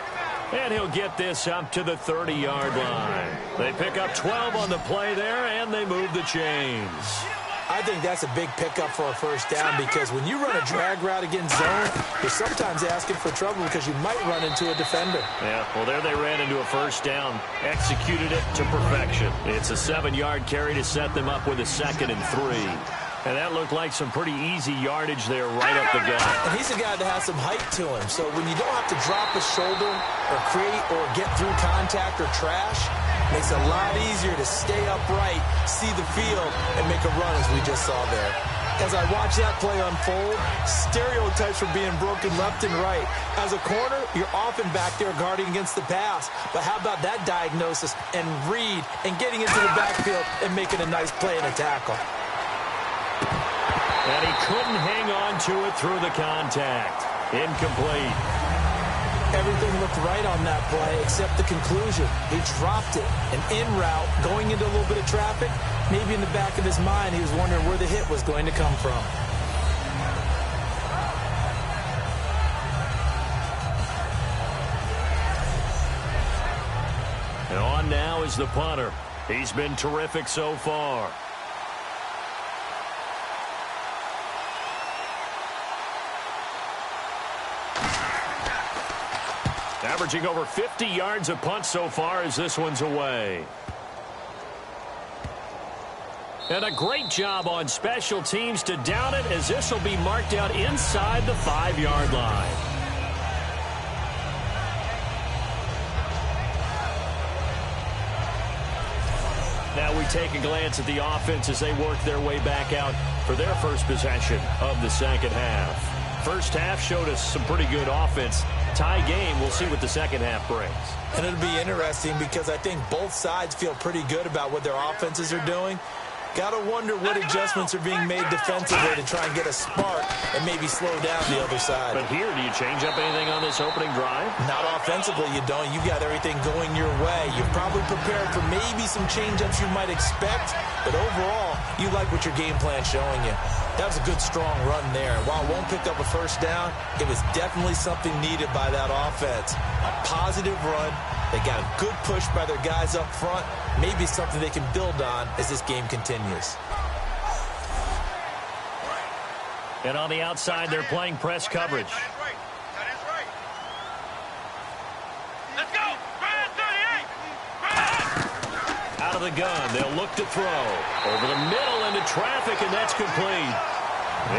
And he'll get this up to the 30-yard line. They pick up 12 on the play there, and they move the chains. I think that's a big pickup for a first down because when you run a drag route against zone, you're sometimes asking for trouble because you might run into a defender. Yeah, well, there they ran into a first down, executed it to perfection. It's a 7-yard carry to set them up with a 2nd and 3. And that looked like some pretty easy yardage there right up the gut. And he's a guy that has some height to him. So when you don't have to drop a shoulder or create or get through contact or trash, it makes it a lot easier to stay upright, see the field, and make a run as we just saw there. As I watch that play unfold, stereotypes are being broken left and right. As a corner, you're often back there guarding against the pass. But how about that diagnosis and read and getting into the backfield and making a nice play and a tackle? And he couldn't hang on to it through the contact. Incomplete. Everything looked right on that play except the conclusion. He dropped it. And en route, going into a little bit of traffic, maybe in the back of his mind, he was wondering where the hit was going to come from. And on now is the punter. He's been terrific so far. Averaging over 50 yards a punt so far as this one's away. And a great job on special teams to down it as this will be marked out inside the 5-yard line. Now we take a glance at the offense as they work their way back out for their first possession of the second half. First half showed us some pretty good offense. Tie game, we'll see what the second half brings. And it'll be interesting because I think both sides feel pretty good about what their offenses are doing. Got to wonder what adjustments are being made defensively to try and get a spark and maybe slow down the other side. But here, do you change up anything on this opening drive? Not offensively, you don't. You've got everything going your way. You're probably prepared for maybe some change-ups you might expect, but overall, you like what your game plan's showing you. That was a good, strong run there. And while it won't pick up a first down, it was definitely something needed by that offense. A positive run. They got a good push by their guys up front. Maybe something they can build on as this game continues. And on the outside, they're playing press coverage. Let's go. Out of the gun, they'll look to throw. Over the middle into traffic, and that's complete.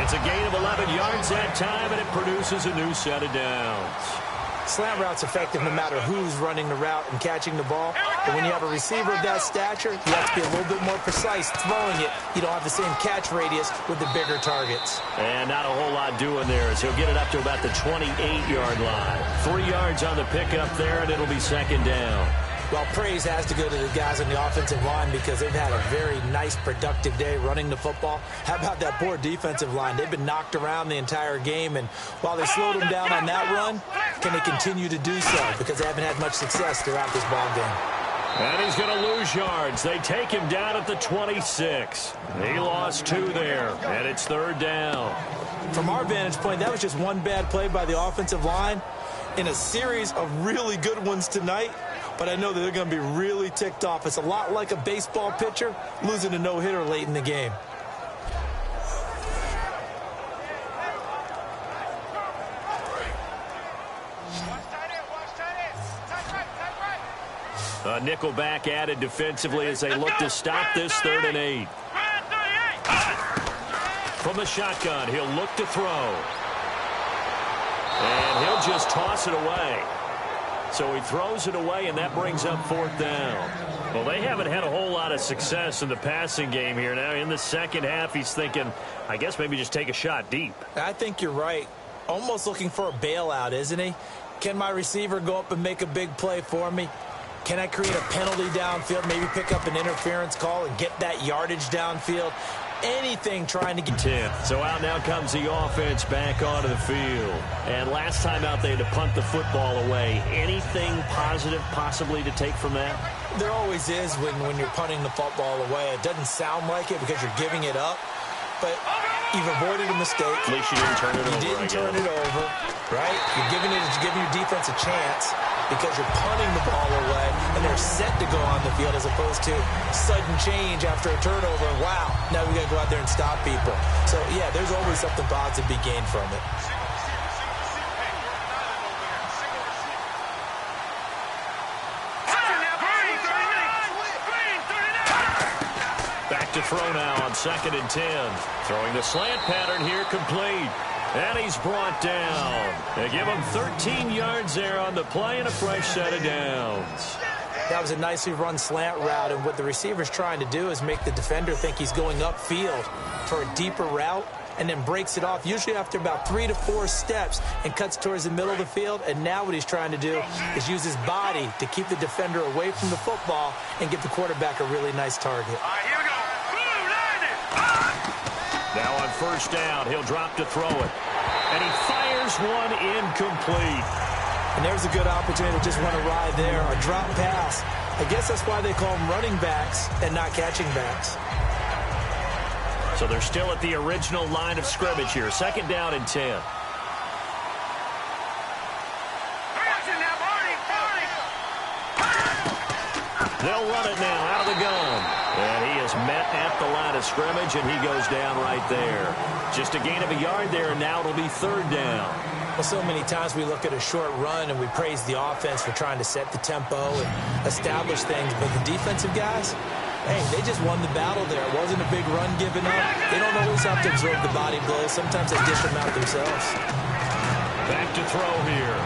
It's a gain of 11 yards that time, and it produces a new set of downs. Slant route's effective no matter who's running the route and catching the ball. But when you have a receiver of that stature, you have to be a little bit more precise throwing it. You don't have the same catch radius with the bigger targets. And not a whole lot doing there as he'll get it up to about the 28-yard line. 3 yards on the pickup there, and it'll be second down. Well, praise has to go to the guys on the offensive line because they've had a very nice, productive day running the football. How about that poor defensive line? They've been knocked around the entire game, and while they slowed them down on that run, can they continue to do so? Because they haven't had much success throughout this ball game. And he's going to lose yards. They take him down at the 26. He lost 2 there, and it's third down. From our vantage point, that was just one bad play by the offensive line in a series of really good ones tonight. But I know that they're going to be really ticked off. It's a lot like a baseball pitcher losing a no-hitter late in the game. A nickel back added defensively as they look to stop this 3rd and 8. From the shotgun, he'll look to throw. And he'll just toss it away. So he throws it away, and that brings up 4th down. Well, they haven't had a whole lot of success in the passing game here. Now, in the second half, he's thinking, I guess maybe just take a shot deep. I think you're right. Almost looking for a bailout, isn't he? Can my receiver go up and make a big play for me? Can I create a penalty downfield, maybe pick up an interference call and get that yardage downfield? Anything trying to get 10. So out now comes the offense back onto the field. And last time out, they had to punt the football away. Anything positive possibly to take from that? There always is when you're punting the football away. It doesn't sound like it because you're giving it up. But you've avoided a mistake. At least you didn't turn it over. You didn't turn it over, right? You're giving your defense a chance because you're punting the ball away, and they're set to go on the field as opposed to sudden change after a turnover. And wow, now we got to go out there and stop people. So, yeah, there's always something positive to be gained from it. To throw now on 2nd and 10. Throwing the slant pattern here complete. And he's brought down. They give him 13 yards there on the play and a fresh set of downs. That was a nicely run slant route, and what the receiver's trying to do is make the defender think he's going upfield for a deeper route and then breaks it off, usually after about 3 to 4 steps, and cuts towards the middle of the field. And now what he's trying to do is use his body to keep the defender away from the football and give the quarterback a really nice target. All right, here we go. Now on 1st down, he'll drop to throw it. And he fires one incomplete. And there's a good opportunity to just run a ride there, a drop pass. I guess that's why they call them running backs and not catching backs. So they're still at the original line of scrimmage here. 2nd down and 10. They'll run it now out of the gun. And he is met at the line of scrimmage, and he goes down right there. Just a gain of a yard there, and now it'll be 3rd down. Well, so many times we look at a short run and we praise the offense for trying to set the tempo and establish things. But the defensive guys, hey, they just won the battle there. It wasn't a big run given up. They don't always have to absorb the body blows. Sometimes they dish them out themselves. Back to throw here.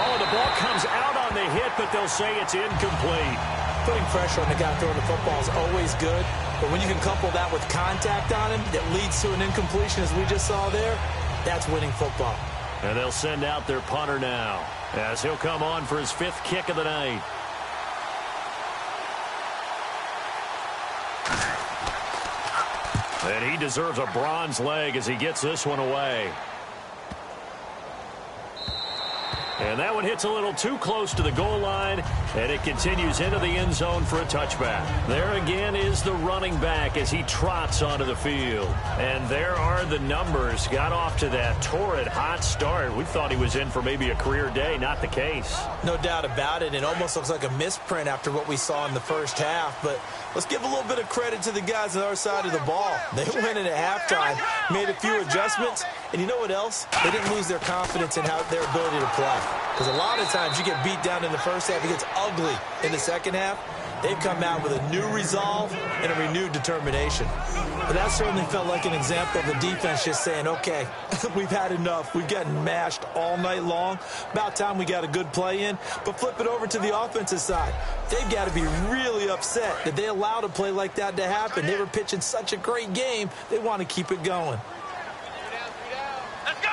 Oh, the ball comes out on the hit, but they'll say it's incomplete. Putting pressure on the guy throwing the football is always good, but when you can couple that with contact on him that leads to an incompletion, as we just saw there, that's winning football. And they'll send out their punter now as he'll come on for his 5th kick of the night. And he deserves a bronze leg as he gets this one away. And that one hits a little too close to the goal line, and it continues into the end zone for a touchback. There again is the running back as he trots onto the field. And there are the numbers. Got off to that torrid hot start. We thought he was in for maybe a career day. Not the case. No doubt about it. It almost looks like a misprint after what we saw in the first half. But let's give a little bit of credit to the guys on our side of the ball. They went in at halftime, made a few adjustments, and you know what else? They didn't lose their confidence in their ability to play. Because a lot of times you get beat down in the first half, it gets ugly in the second half. They've come out with a new resolve and a renewed determination. But that certainly felt like an example of the defense just saying, okay, we've had enough. We've gotten mashed all night long. About time we got a good play in. But flip it over to the offensive side. They've got to be really upset that they allowed a play like that to happen. They were pitching such a great game, they want to keep it going. Let's go.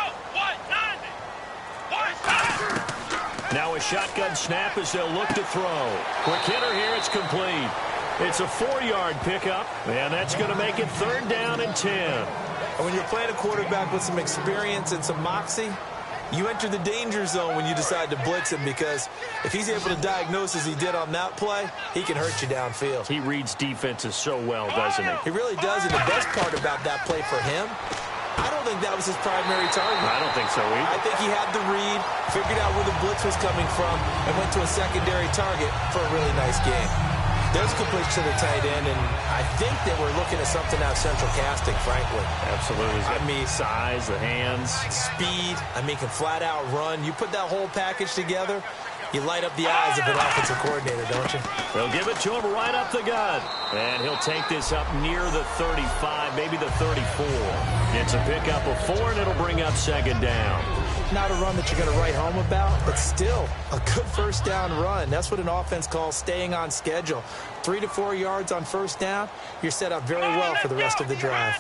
Now a shotgun snap as they'll look to throw. Quick hitter here, it's complete. It's a 4-yard pickup, and that's going to make it 3rd down and 10. And when you're playing a quarterback with some experience and some moxie, you enter the danger zone when you decide to blitz him, because if he's able to diagnose as he did on that play, he can hurt you downfield. He reads defenses so well, doesn't he? He really does, and the best part about that play for him, I don't think that was his primary target. I don't think so either. I think he had the read, figured out where the blitz was coming from, and went to a secondary target for a really nice game. There's completion to the tight end, and I think that we're looking at something out of central casting, frankly. Absolutely. I mean, size, the hands. Speed. I mean, can flat out run. You put that whole package together, you light up the eyes of an offensive coordinator, don't you? They'll give it to him right up the gut. And he'll take this up near the 35, maybe the 34. It's a pickup of 4, and it'll bring up 2nd down. Not a run that you're going to write home about, but still a good 1st down run. That's what an offense calls staying on schedule. 3 to 4 yards on 1st down, you're set up very well for the rest of the drive.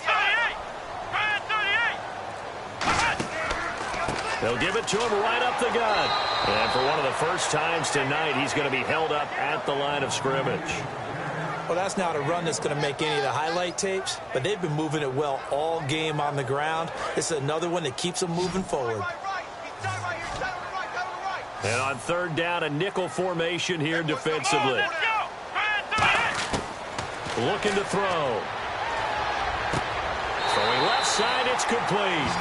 They'll give it to him right up the gut. And for one of the first times tonight, he's going to be held up at the line of scrimmage. Well, that's not a run that's going to make any of the highlight tapes, but they've been moving it well all game on the ground. This is another one that keeps them moving forward. And on 3rd down, a nickel formation here defensively. Looking to throw. Throwing left side, it's complete.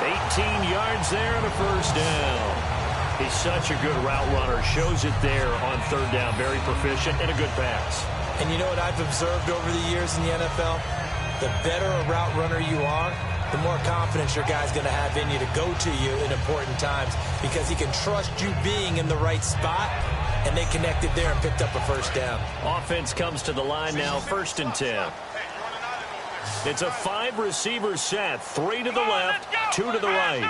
18 yards there and a 1st down. He's such a good route runner. Shows it there on 3rd down. Very proficient and a good pass. And you know what I've observed over the years in the NFL? The better a route runner you are, the more confidence your guy's going to have in you to go to you in important times, because he can trust you being in the right spot, and they connected there and picked up a 1st down. Offense comes to the line now, 1st and 10. It's a 5-receiver set, 3 to the left, 2 to the right.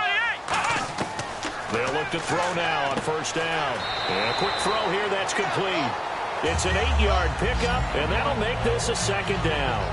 They'll look to throw now on 1st down. And a quick throw here, that's complete. It's an 8-yard pickup, and that'll make this a 2nd down.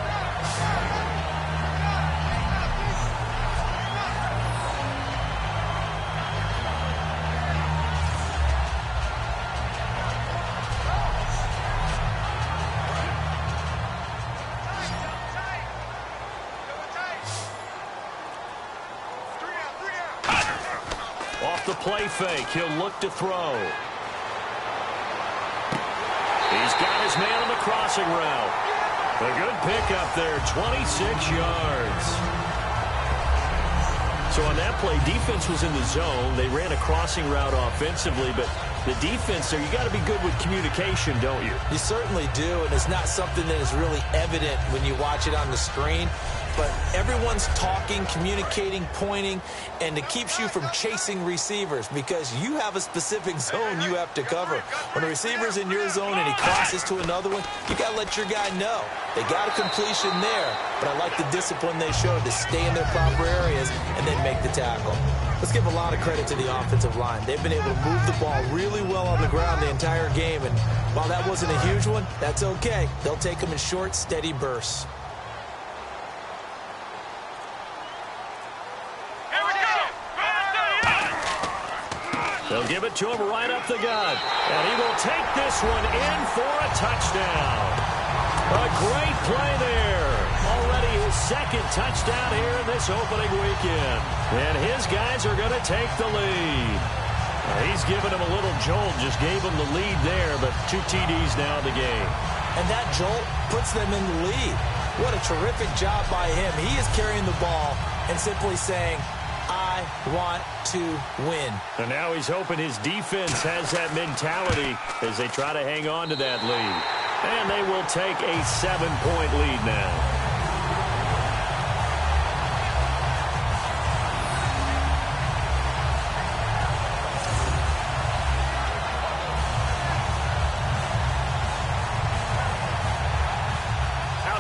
Off the play fake, he'll look to throw. He's got his man on the crossing route. A good pickup there, 26 yards. So on that play, defense was in the zone. They ran a crossing route offensively, but the defense there, you got to be good with communication, don't you? You certainly do, and it's not something that is really evident when you watch it on the screen. But everyone's talking, communicating, pointing, and it keeps you from chasing receivers, because you have a specific zone you have to cover. When a receiver's in your zone and he crosses to another one, you got to let your guy know. They got a completion there, but I like the discipline they showed to stay in their proper areas and then make the tackle. Let's give a lot of credit to the offensive line. They've been able to move the ball really well on the ground the entire game, and while that wasn't a huge one, that's okay. They'll take them in short, steady bursts. They'll give it to him right up the gut. And he will take this one in for a touchdown. A great play there. Already his second touchdown here in this opening weekend. And his guys are going to take the lead. He's given him a little jolt, just gave him the lead there, but 2 TDs now in the game. And that jolt puts them in the lead. What a terrific job by him. He is carrying the ball and simply saying, I want to win. And now he's hoping his defense has that mentality as they try to hang on to that lead. And they will take a 7-point lead now.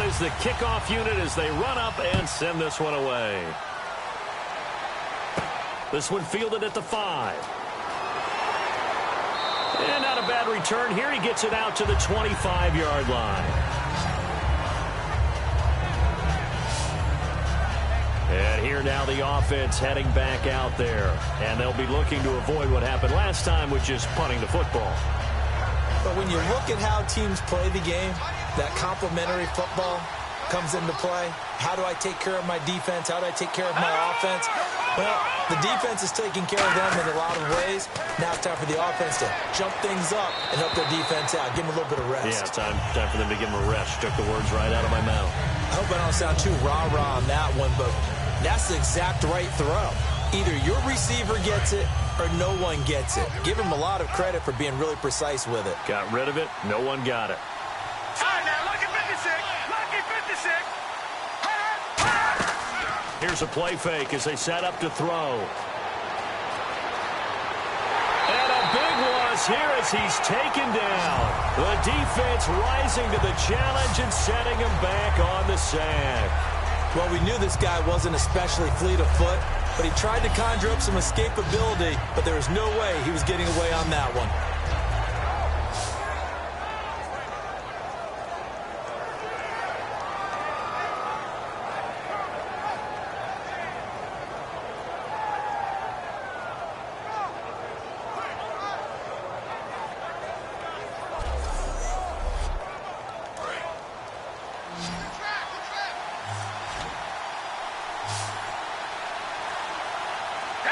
Is the kickoff unit as they run up and send this one away. This one fielded at the 5. And not a bad return here. He gets it out to the 25-yard line. And here now the offense heading back out there. And they'll be looking to avoid what happened last time, which is punting the football. But when you look at how teams play the game, that complementary football comes into play. How do I take care of my defense? How do I take care of my offense? Well, the defense is taking care of them in a lot of ways. Now it's time for the offense to jump things up and help their defense out. Give them a little bit of rest. Yeah, time for them to give them a rest. Took the words right out of my mouth. I hope I don't sound too rah-rah on that one, but that's the exact right throw. Either your receiver gets it or no one gets it. Give him a lot of credit for being really precise with it. Got rid of it. No one got it. All right, now, lucky 56. Lucky 56. Here's a play fake as they set up to throw. And a big loss here as he's taken down. The defense rising to the challenge and setting him back on the sack. Well, we knew this guy wasn't especially fleet of foot, but he tried to conjure up some escapability, but there was no way he was getting away on that one.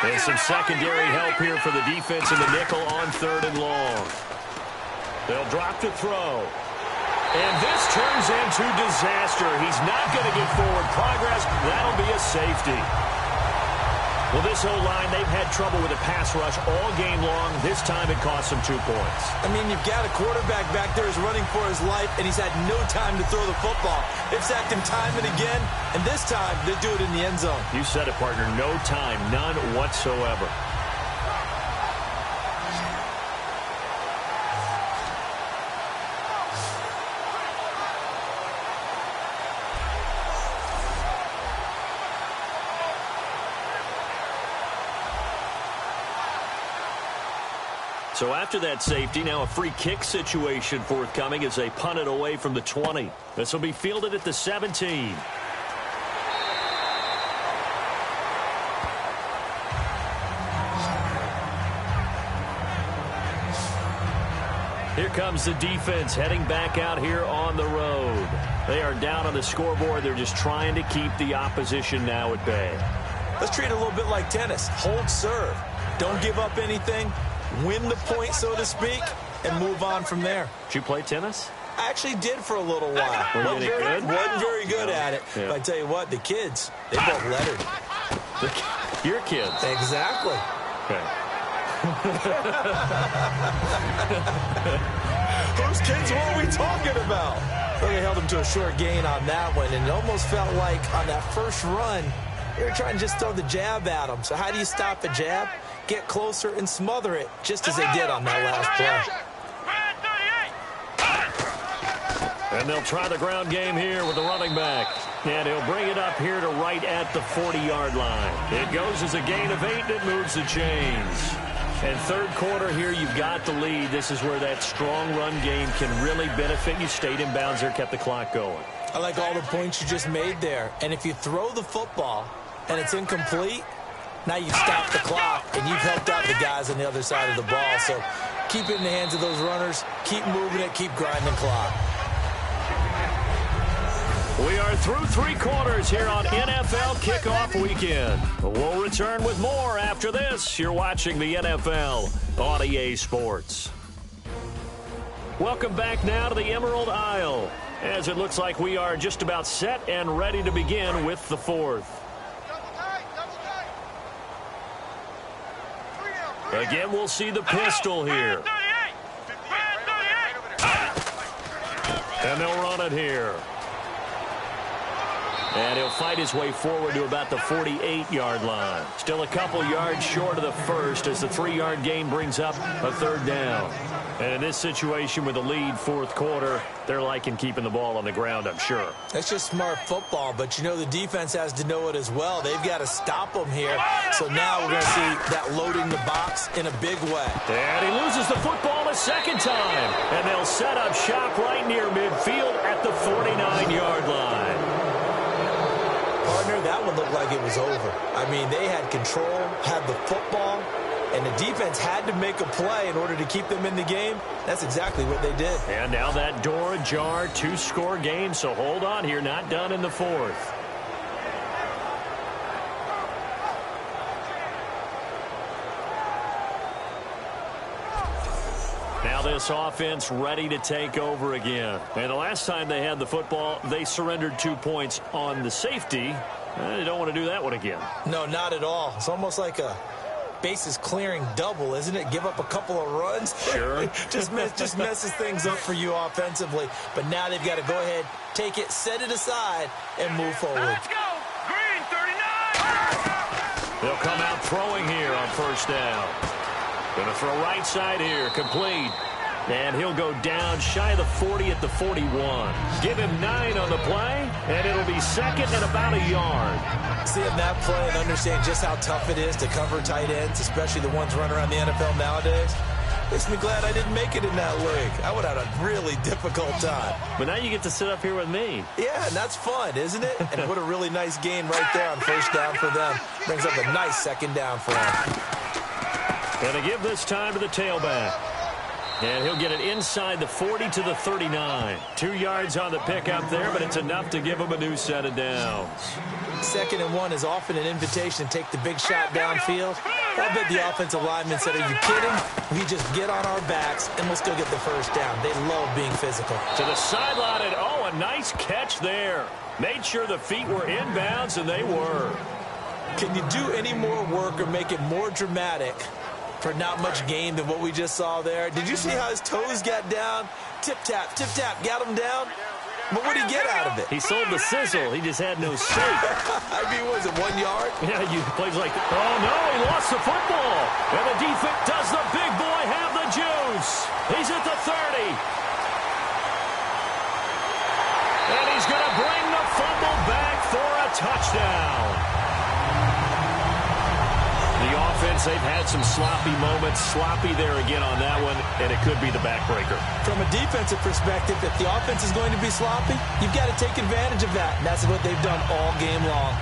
And some secondary help here for the defense in the nickel on 3rd and long. They'll drop to throw. And this turns into disaster. He's not going to get forward progress. That'll be a safety. Well, this whole line, they've had trouble with a pass rush all game long. This time it cost them 2 points. I mean, you've got a quarterback back there who's running for his life, and he's had no time to throw the football. They've sacked him time and again, and this time they do it in the end zone. You said it, partner. No time, none whatsoever. So after that safety, now a free kick situation forthcoming as they punt it away from the 20. This will be fielded at the 17. Here comes the defense heading back out here on the road. They are down on the scoreboard. They're just trying to keep the opposition now at bay. Let's treat it a little bit like tennis. Hold serve. Don't give up anything. Win the point, so to speak, and move on from there. Did you play tennis? I actually did for a little while. Wasn't very good at it. Yeah. But I tell you what, the kids, they both lettered. Your kids. Exactly. Okay. Whose kids were we talking about? Well, they held them to a short gain on that one, and it almost felt like on that first run, they were trying to just throw the jab at them. So how do you stop a jab? Get closer and smother it, just as they did on that last play. And they'll try the ground game here with the running back. And he'll bring it up here to right at the 40-yard line. It goes as a gain of 8, and it moves the chains. And third quarter here, you've got the lead. This is where that strong run game can really benefit you. Stayed in bounds there, kept the clock going. I like all the points you just made there. And if you throw the football and it's incomplete, now you stop the clock, and you've helped out the guys on the other side of the ball. So keep it in the hands of those runners. Keep moving it. Keep grinding the clock. We We are through 3 quarters here on NFL Kickoff Weekend. We'll return with more after this. You're watching the NFL on EA Sports. Welcome back now to the Emerald Isle, as it looks like we are just about set and ready to begin with the 4th. Again, we'll see the pistol here. And they'll run it here. And he'll fight his way forward to about the 48-yard line. Still a couple yards short of the first as the 3-yard gain brings up a 3rd down. And in this situation with the lead 4th quarter, they're liking keeping the ball on the ground, I'm sure. That's just smart football, but you know the defense has to know it as well. They've got to stop them here. So now we're going to see that loading the box in a big way. And he loses the football a 2nd time. And they'll set up shop right near midfield at the 49-yard line. Partner, that one looked like it was over. I mean, they had control, had the football, and the defense had to make a play in order to keep them in the game. That's exactly what they did. And now that door ajar, 2-score game, so hold on here, not done in the 4th. Now this offense ready to take over again. And the last time they had the football, they surrendered 2 points on the safety. They don't want to do that one again. No, not at all. It's almost like a bases clearing double, isn't it? Give up a couple of runs. Sure. just messes things up for you offensively. But now they've got to go ahead, take it, set it aside, and move forward. Let's go! Green 39! They'll come out throwing here on 1st down. Going to throw right side here, complete. And he'll go down shy of the 40 at the 41. Give him 9 on the play, and it'll be 2nd and about a yard. Seeing that play and understand just how tough it is to cover tight ends, especially the ones running around the NFL nowadays, makes me glad I didn't make it in that league. I would have had a really difficult time. But now you get to sit up here with me. Yeah, and that's fun, isn't it? And what a really nice gain right there on 1st down for them. Brings up a nice 2nd down for them. And to give this time to the tailback. And he'll get it inside the 40 to the 39. 2 yards on the pickup there, but it's enough to give him a new set of downs. 2nd and 1 is often an invitation to take the big shot downfield. I bet the offensive lineman said, are you kidding? We just get on our backs and let's go get the 1st down. They love being physical. To the sideline, and oh, a nice catch there. Made sure the feet were inbounds, and they were. Can you do any more work or make it more dramatic for not much gain than what we just saw there? Did you see how his toes got down? Tip-tap, got him down. But what did he get out of it? He sold the sizzle. He just had no steak. I mean, was it 1 yard? Yeah, you plays like, oh, no, he lost the football. And the defense, does the big boy have the juice? He's at the 30. And he's going to bring the fumble back for a touchdown. The offense, they've had some sloppy moments. Sloppy there again on that one, and it could be the backbreaker. From a defensive perspective, if the offense is going to be sloppy, you've got to take advantage of that. And that's what they've done all game long.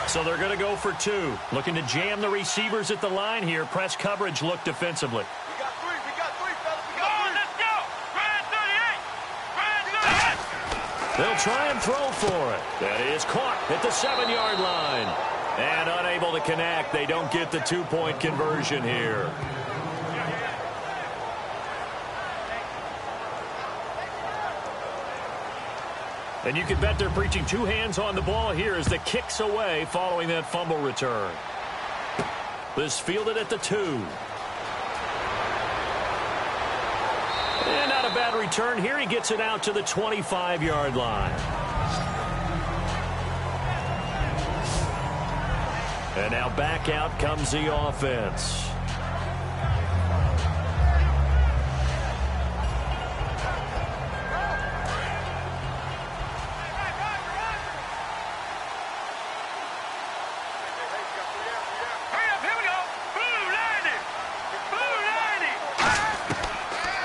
So they're going to go for 2. Looking to jam the receivers at the line here. Press coverage look defensively. We got 3, fellas. We got 3. Let's go! Brand 38! They'll try and throw for it. That is caught at the 7-yard line. And unable to connect. They don't get the 2-point conversion here. And you can bet they're preaching 2 hands on the ball here as the kick's away following that fumble return. This fielded at the 2. And not a bad return here. He gets it out to the 25-yard line. And now back out comes the offense.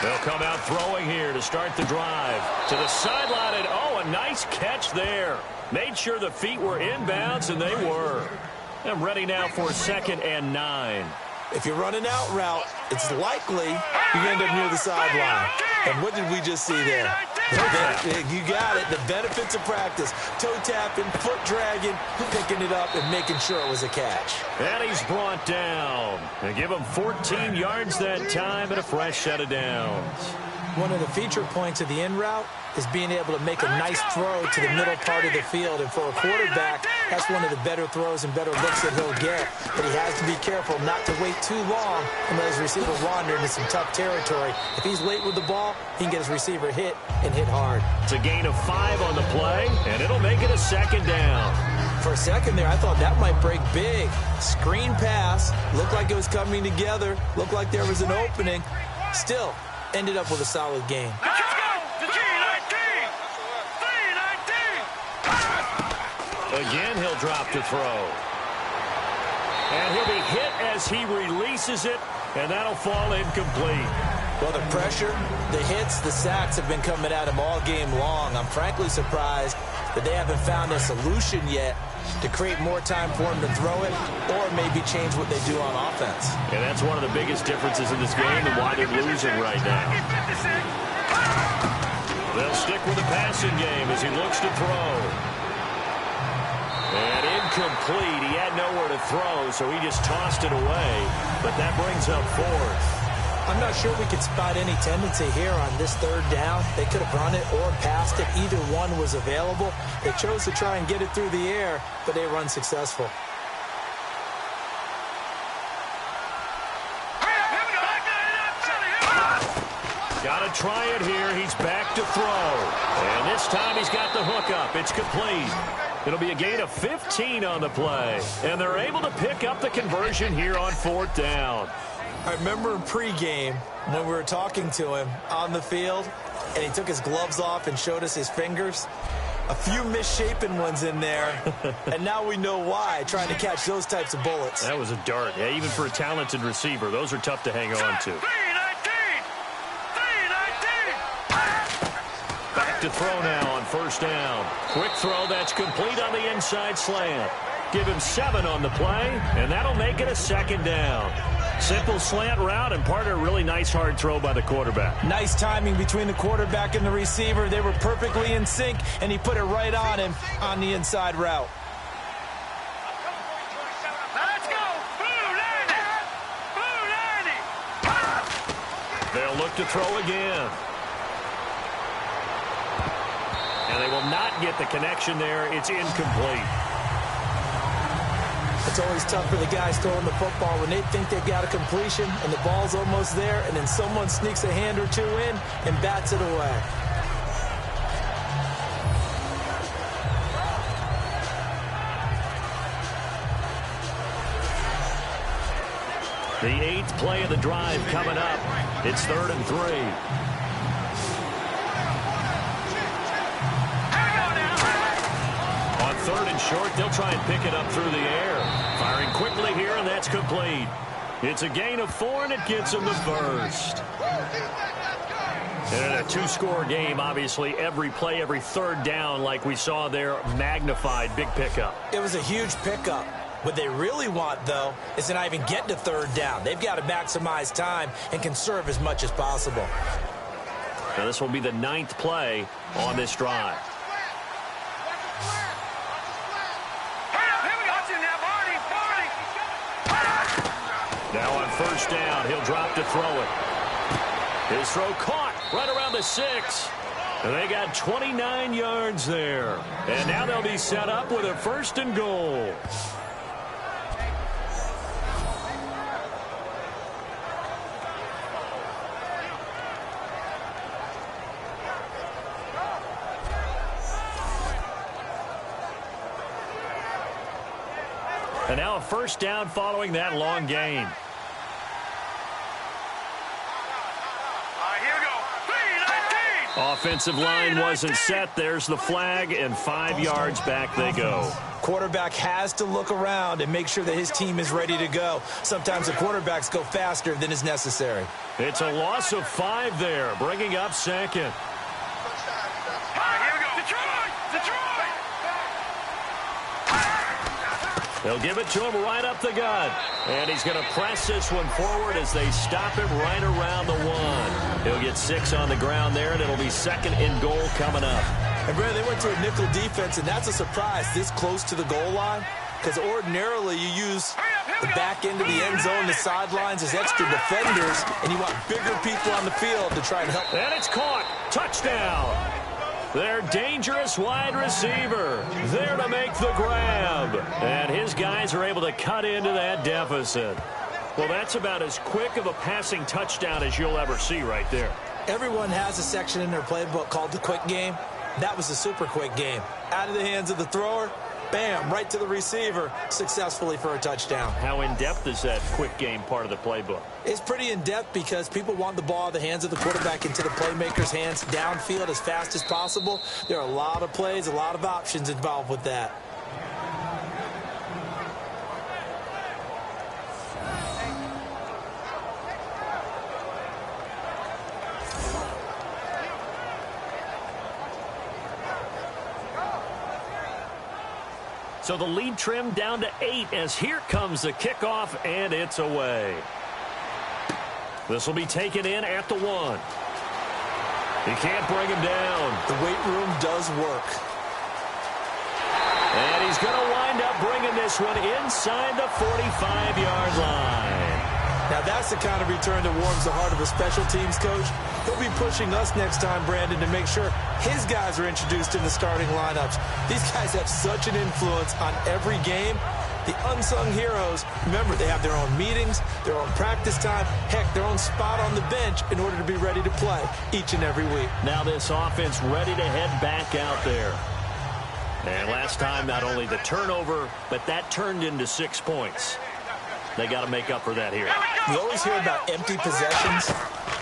They'll come out throwing here to start the drive. To the sideline, and oh, a nice catch there. Made sure the feet were inbounds, and they were. I'm ready now for 2nd and 9. If you're running out route, it's likely you end up near the sideline. And what did we just see there? You got it. The benefits of practice. Toe tapping, foot dragging, picking it up, and making sure it was a catch. And he's brought down. They give him 14 yards that time and a fresh set of downs. One of the feature points of the in route is being able to make a nice throw to the middle part of the field. And for a quarterback, that's one of the better throws and better looks that he'll get. But he has to be careful not to wait too long and let his receiver wander into some tough territory. If he's late with the ball, he can get his receiver hit and hit hard. It's a gain of 5 on the play, and it'll make it a 2nd down. For a second there, I thought that might break big. Screen pass, looked like it was coming together, looked like there was an opening. Still, ended up with a solid game. Again, he'll drop to throw. And he'll be hit as he releases it, and that'll fall incomplete. Well, the pressure, the hits, the sacks have been coming at him all game long. I'm frankly surprised that they haven't found a solution yet to create more time for him to throw it or maybe change what they do on offense. And that's one of the biggest differences in this game and why they're losing right now. They'll stick with the passing game as he looks to throw. And incomplete. He had nowhere to throw, so he just tossed it away. But that brings up 4th. I'm not sure we could spot any tendency here on this 3rd down. They could have run it or passed it. Either one was available. They chose to try and get it through the air, but they were unsuccessful. Got to try it here. He's back to throw. And this time he's got the hook up. It's complete. It'll be a gain of 15 on the play. And they're able to pick up the conversion here on 4th down. I remember in pregame when we were talking to him on the field, and he took his gloves off and showed us his fingers. A few misshapen ones in there, and now we know why, trying to catch those types of bullets. That was a dart. Yeah, even for a talented receiver, those are tough to hang on to. Back to throw now on 1st down. Quick throw that's complete on the inside slant. Give him 7 on the play, and that'll make it a 2nd down. Simple slant route and part of a really nice hard throw by the quarterback. Nice timing between the quarterback and the receiver. They were perfectly in sync, and he put it right on him on the inside route. Let's go! Blue 90! Blue 90! They'll look to throw again. And they will not get the connection there. It's incomplete. It's always tough for the guys throwing the football when they think they've got a completion and the ball's almost there, and then someone sneaks a hand or two in and bats it away. The 8th play of the drive coming up. It's 3rd and 3. On 3rd and short, they'll try and pick it up through the air. Firing quickly here, and that's complete. It's a gain of 4, and it gets them the first. And in a 2-score game, obviously, every play, every 3rd down, like we saw there, magnified, big pickup. It was a huge pickup. What they really want, though, is to not even get to 3rd down. They've got to maximize time and conserve as much as possible. Now, this will be the 9th play on this drive. Now on 1st down, he'll drop to throw it. His throw caught right around the 6. And they got 29 yards there. And now they'll be set up with a 1st and goal. And now a 1st down following that long gain. Here we go. 3-19. Offensive line wasn't set. There's the flag, and 5 yards back they go. Quarterback has to look around and make sure that his team is ready to go. Sometimes the quarterbacks go faster than is necessary. It's a loss of 5 there, bringing up second. They'll give it to him right up the gut. And he's going to press this one forward as they stop him right around the 1. He'll get 6 on the ground there, and it'll be second and goal coming up. And, Brad, they went to a nickel defense, and that's a surprise this close to the goal line, because ordinarily you use the back end of the end zone, the sidelines as extra defenders, and you want bigger people on the field to try and help. And it's caught. Touchdown. Their dangerous wide receiver there to make the grab. And his guys are able to cut into that deficit. Well, that's about as quick of a passing touchdown as you'll ever see right there. Everyone has a section in their playbook called the quick game. That was a super quick game. Out of the hands of the thrower, bam, right to the receiver, successfully for a touchdown. How in-depth is that quick game part of the playbook? It's pretty in-depth because people want the ball out of the hands of the quarterback into the playmaker's hands downfield as fast as possible. There are a lot of plays, a lot of options involved with that. So the lead trimmed down to 8 as here comes the kickoff, and it's away. This will be taken in at the 1. He can't bring him down. The weight room does work. And he's going to wind up bringing this one inside the 45-yard line. Now that's the kind of return that warms the heart of a special teams coach. He'll be pushing us next time, Brandon, to make sure his guys are introduced in the starting lineups. These guys have such an influence on every game. The unsung heroes, remember, they have their own meetings, their own practice time, heck, their own spot on the bench in order to be ready to play each and every week. Now this offense ready to head back out there. And last time, not only the turnover, but that turned into 6 points. They got to make up for that here. You always hear about empty possessions,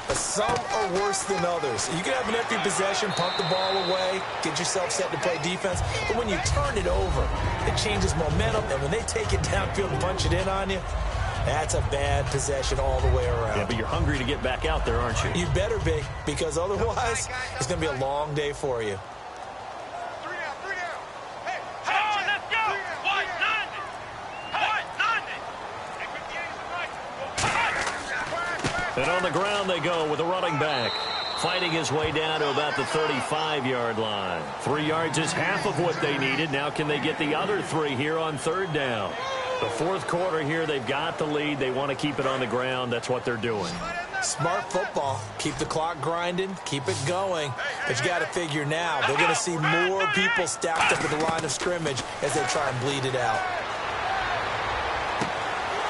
but some are worse than others. You can have an empty possession, pump the ball away, get yourself set to play defense, but when you turn it over, it changes momentum, and when they take it downfield and punch it in on you, that's a bad possession all the way around. Yeah, but you're hungry to get back out there, aren't you? You better be, because otherwise, it's going to be a long day for you. And on the ground they go with a running back. Fighting his way down to about the 35-yard line. 3 yards is half of what they needed. Now can they get the other 3 here on 3rd down? The 4th quarter here, they've got the lead. They want to keep it on the ground. That's what they're doing. Smart football. Keep the clock grinding. Keep it going. But you got to figure now, they're going to see more people stacked up at the line of scrimmage as they try and bleed it out.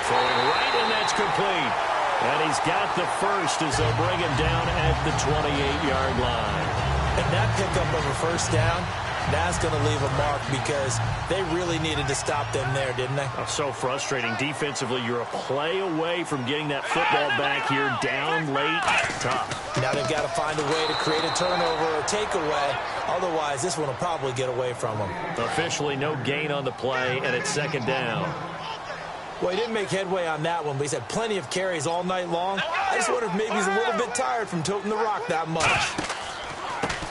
Throwing right, and that's complete. And he's got the first as they'll bring him down at the 28-yard line. And that pickup of a first down, that's going to leave a mark because they really needed to stop them there, didn't they? Oh, so frustrating. Defensively, you're a play away from getting that football back here down late. Tough. Now they've got to find a way to create a turnover or takeaway. Otherwise, this one will probably get away from them. Officially, no gain on the play, and it's 2nd down. Well, he didn't make headway on that one, but he's had plenty of carries all night long. I just wonder if maybe he's a little bit tired from toting the rock that much.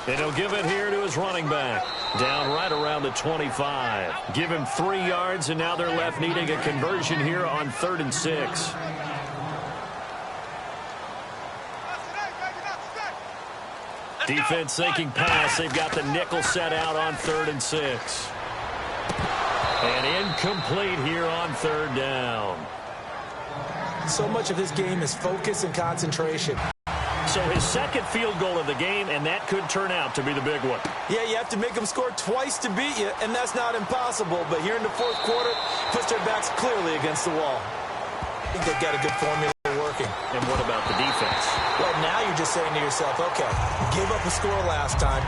And he'll give it here to his running back. Down right around the 25. Give him 3 yards, and now they're left needing a conversion here on 3rd and 6. Defense thinking pass. They've got the nickel set out on 3rd and 6. And incomplete here on 3rd down. So much of this game is focus and concentration. So his 2nd field goal of the game, and that could turn out to be the big one. Yeah, you have to make them score twice to beat you, and that's not impossible. But here in the 4th quarter, puts their backs clearly against the wall. I think they've got a good formula working. And what about the defense? Well, now you're just saying to yourself, okay, give up a score last time.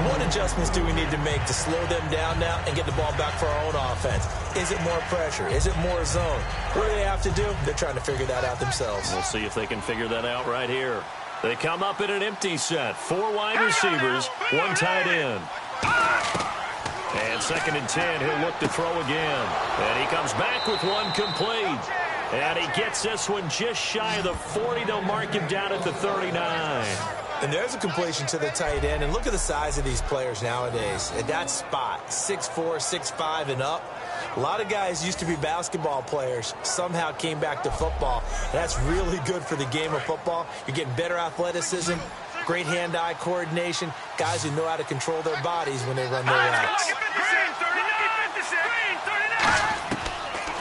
What adjustments do we need to make to slow them down now and get the ball back for our own offense? Is it more pressure? Is it more zone? What do they have to do? They're trying to figure that out themselves. We'll see if they can figure that out right here. They come up in an empty set. 4 wide receivers, 1 tight end. And 2nd and 10, he'll look to throw again. And he comes back with 1 complete. And he gets this one just shy of the 40. They'll mark him down at the 39. And there's a completion to the tight end. And look at the size of these players nowadays. At that spot, 6'4", 6'5", and up. A lot of guys used to be basketball players, somehow came back to football. That's really good for the game of football. You're getting better athleticism, great hand-eye coordination, guys who know how to control their bodies when they run their routes.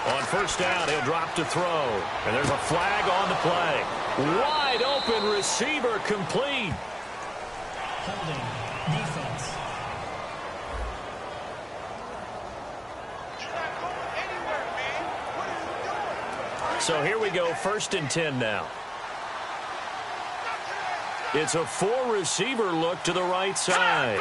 On 1st down, he'll drop to throw. And there's a flag on the play. Wide open receiver complete. Holding. Defense. So here we go, 1st and 10 now. It's a 4-receiver look to the right side.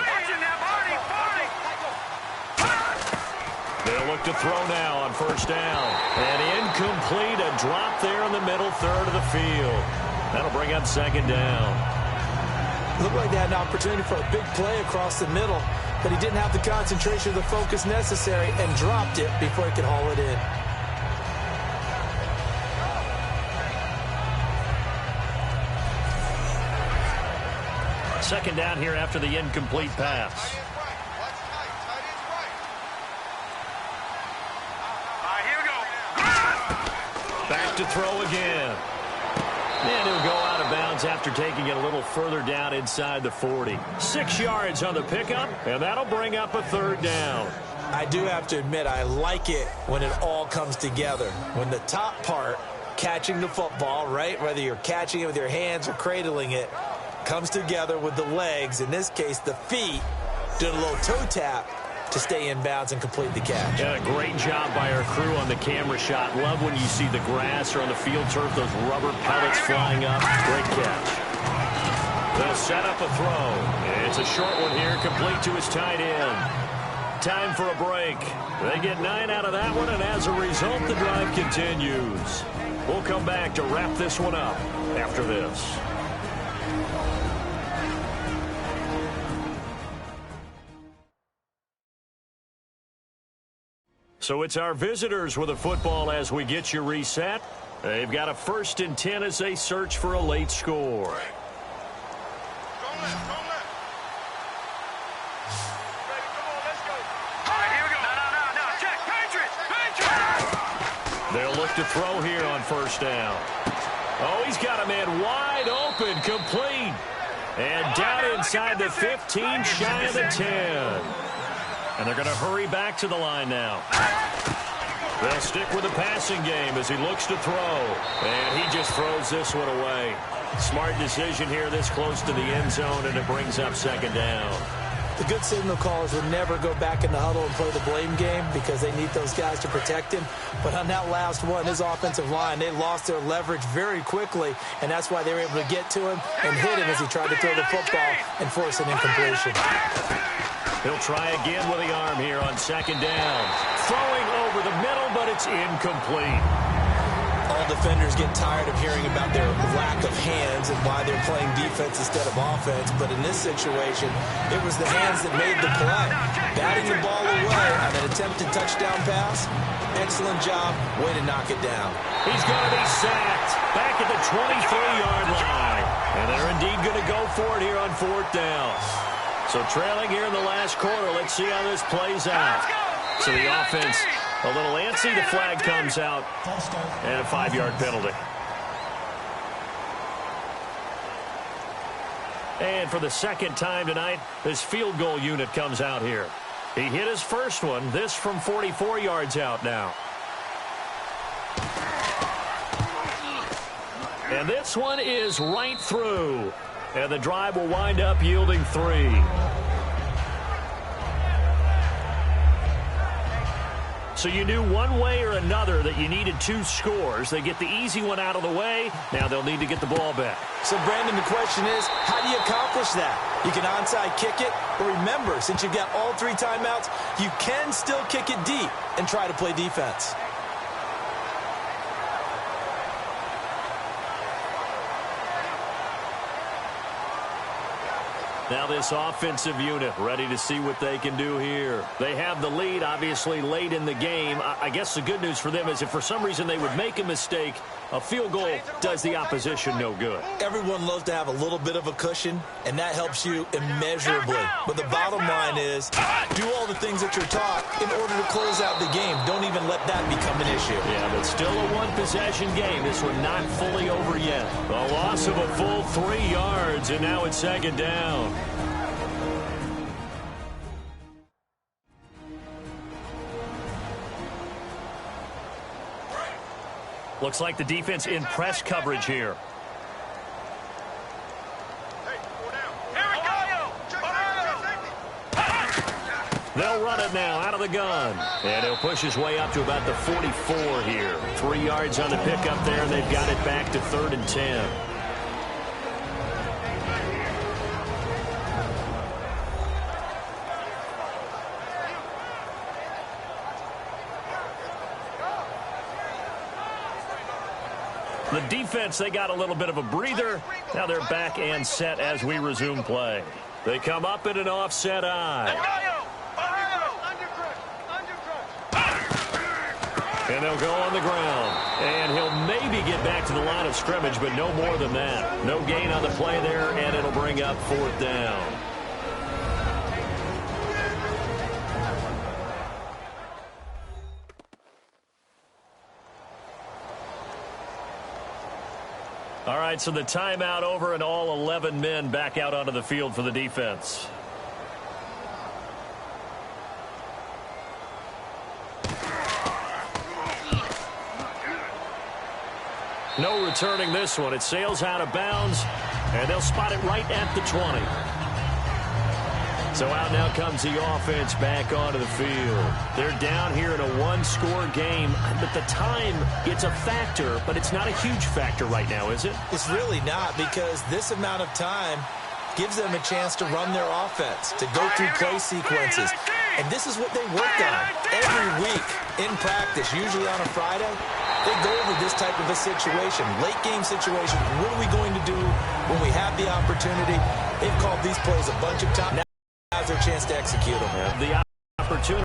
They'll look to throw now on 1st down. And incomplete, a drop there in the middle third of the field. That'll bring up 2nd down. Looked like they had an opportunity for a big play across the middle, but he didn't have the concentration or the focus necessary and dropped it before he could haul it in. Second down here after the incomplete pass. Back to throw again. And he'll go out of bounds after taking it a little further down inside the 40. 6 yards on the pickup, and that'll bring up a 3rd down. I do have to admit, I like it when it all comes together. When the top part, catching the football, right, whether you're catching it with your hands or cradling it, comes together with the legs, in this case the feet, doing a little toe tap to stay in bounds and complete the catch. Yeah, great job by our crew on the camera shot. Love when you see the grass or on the field turf, those rubber pellets flying up. Great catch. They'll set up a throw. It's a short one here, complete to his tight end. Time for a break. They get 9 out of that one, and as a result, the drive continues. We'll come back to wrap this one up after this. So it's our visitors with a football as we get you reset. They've got a 1st and 10 as they search for a late score. They'll look to throw here on 1st down. Oh, he's got a man wide open, complete. And down inside the 15, shy of the 10. And they're going to hurry back to the line now. They'll stick with the passing game as he looks to throw. And he just throws this one away. Smart decision here this close to the end zone, and it brings up 2nd down. The good signal callers would never go back in the huddle and play the blame game because they need those guys to protect him. But on that last one, his offensive line, they lost their leverage very quickly, and that's why they were able to get to him and hit him as he tried to throw the football and force an incompletion. He'll try again with the arm here on 2nd down. Throwing over the middle, but it's incomplete. All defenders get tired of hearing about their lack of hands and why they're playing defense instead of offense. But in this situation, it was the hands that made the play. Batting the ball away on an attempted touchdown pass. Excellent job. Way to knock it down. He's going to be sacked back at the 23-yard line. And they're indeed going to go for it here on 4th down. So trailing here in the last quarter. Let's see how this plays out. So the offense a little antsy. The flag comes out. And a 5-yard penalty. And for the 2nd time tonight, this field goal unit comes out here. He hit his first one. This from 44 yards out now. And this one is right through. And the drive will wind up yielding 3. So you knew one way or another that you needed 2 scores. They get the easy one out of the way. Now they'll need to get the ball back. So, Brandon, the question is, how do you accomplish that? You can onside kick it, but remember, since you've got all 3 timeouts, you can still kick it deep and try to play defense. Now this offensive unit ready to see what they can do here. They have the lead, obviously, late in the game. I guess the good news for them is if for some reason they would make a mistake, a field goal does the opposition no good. Everyone loves to have a little bit of a cushion, and that helps you immeasurably. But the bottom line is do all the things that you're taught in order to close out the game. Don't even let that become an issue. Yeah, but still a one-possession game. This one not fully over yet. A loss of a full 3 yards, and now it's second down. Looks like the defense in press coverage here. They'll run it now out of the gun. And he'll push his way up to about the 44 here. 3 yards on the pickup there, and they've got it back to 3rd and 10. The defense, they got a little bit of a breather. Now they're back and set as we resume play. They come up in an offset eye. And they'll go on the ground. And he'll maybe get back to the line of scrimmage, but no more than that. No gain on the play there, and it'll bring up 4th down. All right, so the timeout over and all 11 men back out onto the field for the defense. No returning this one. It sails out of bounds, and they'll spot it right at the 20. So out now comes the offense back onto the field. They're down here in a one-score game, but the time, it's a factor, but it's not a huge factor right now, is it? It's really not, because this amount of time gives them a chance to run their offense, to go through play sequences. And this is what they work on every week in practice, usually on a Friday. They go over this type of a situation, late-game situation. What are we going to do when we have the opportunity? They've called these plays a bunch of times. Now now's their chance to execute them. The opportunity.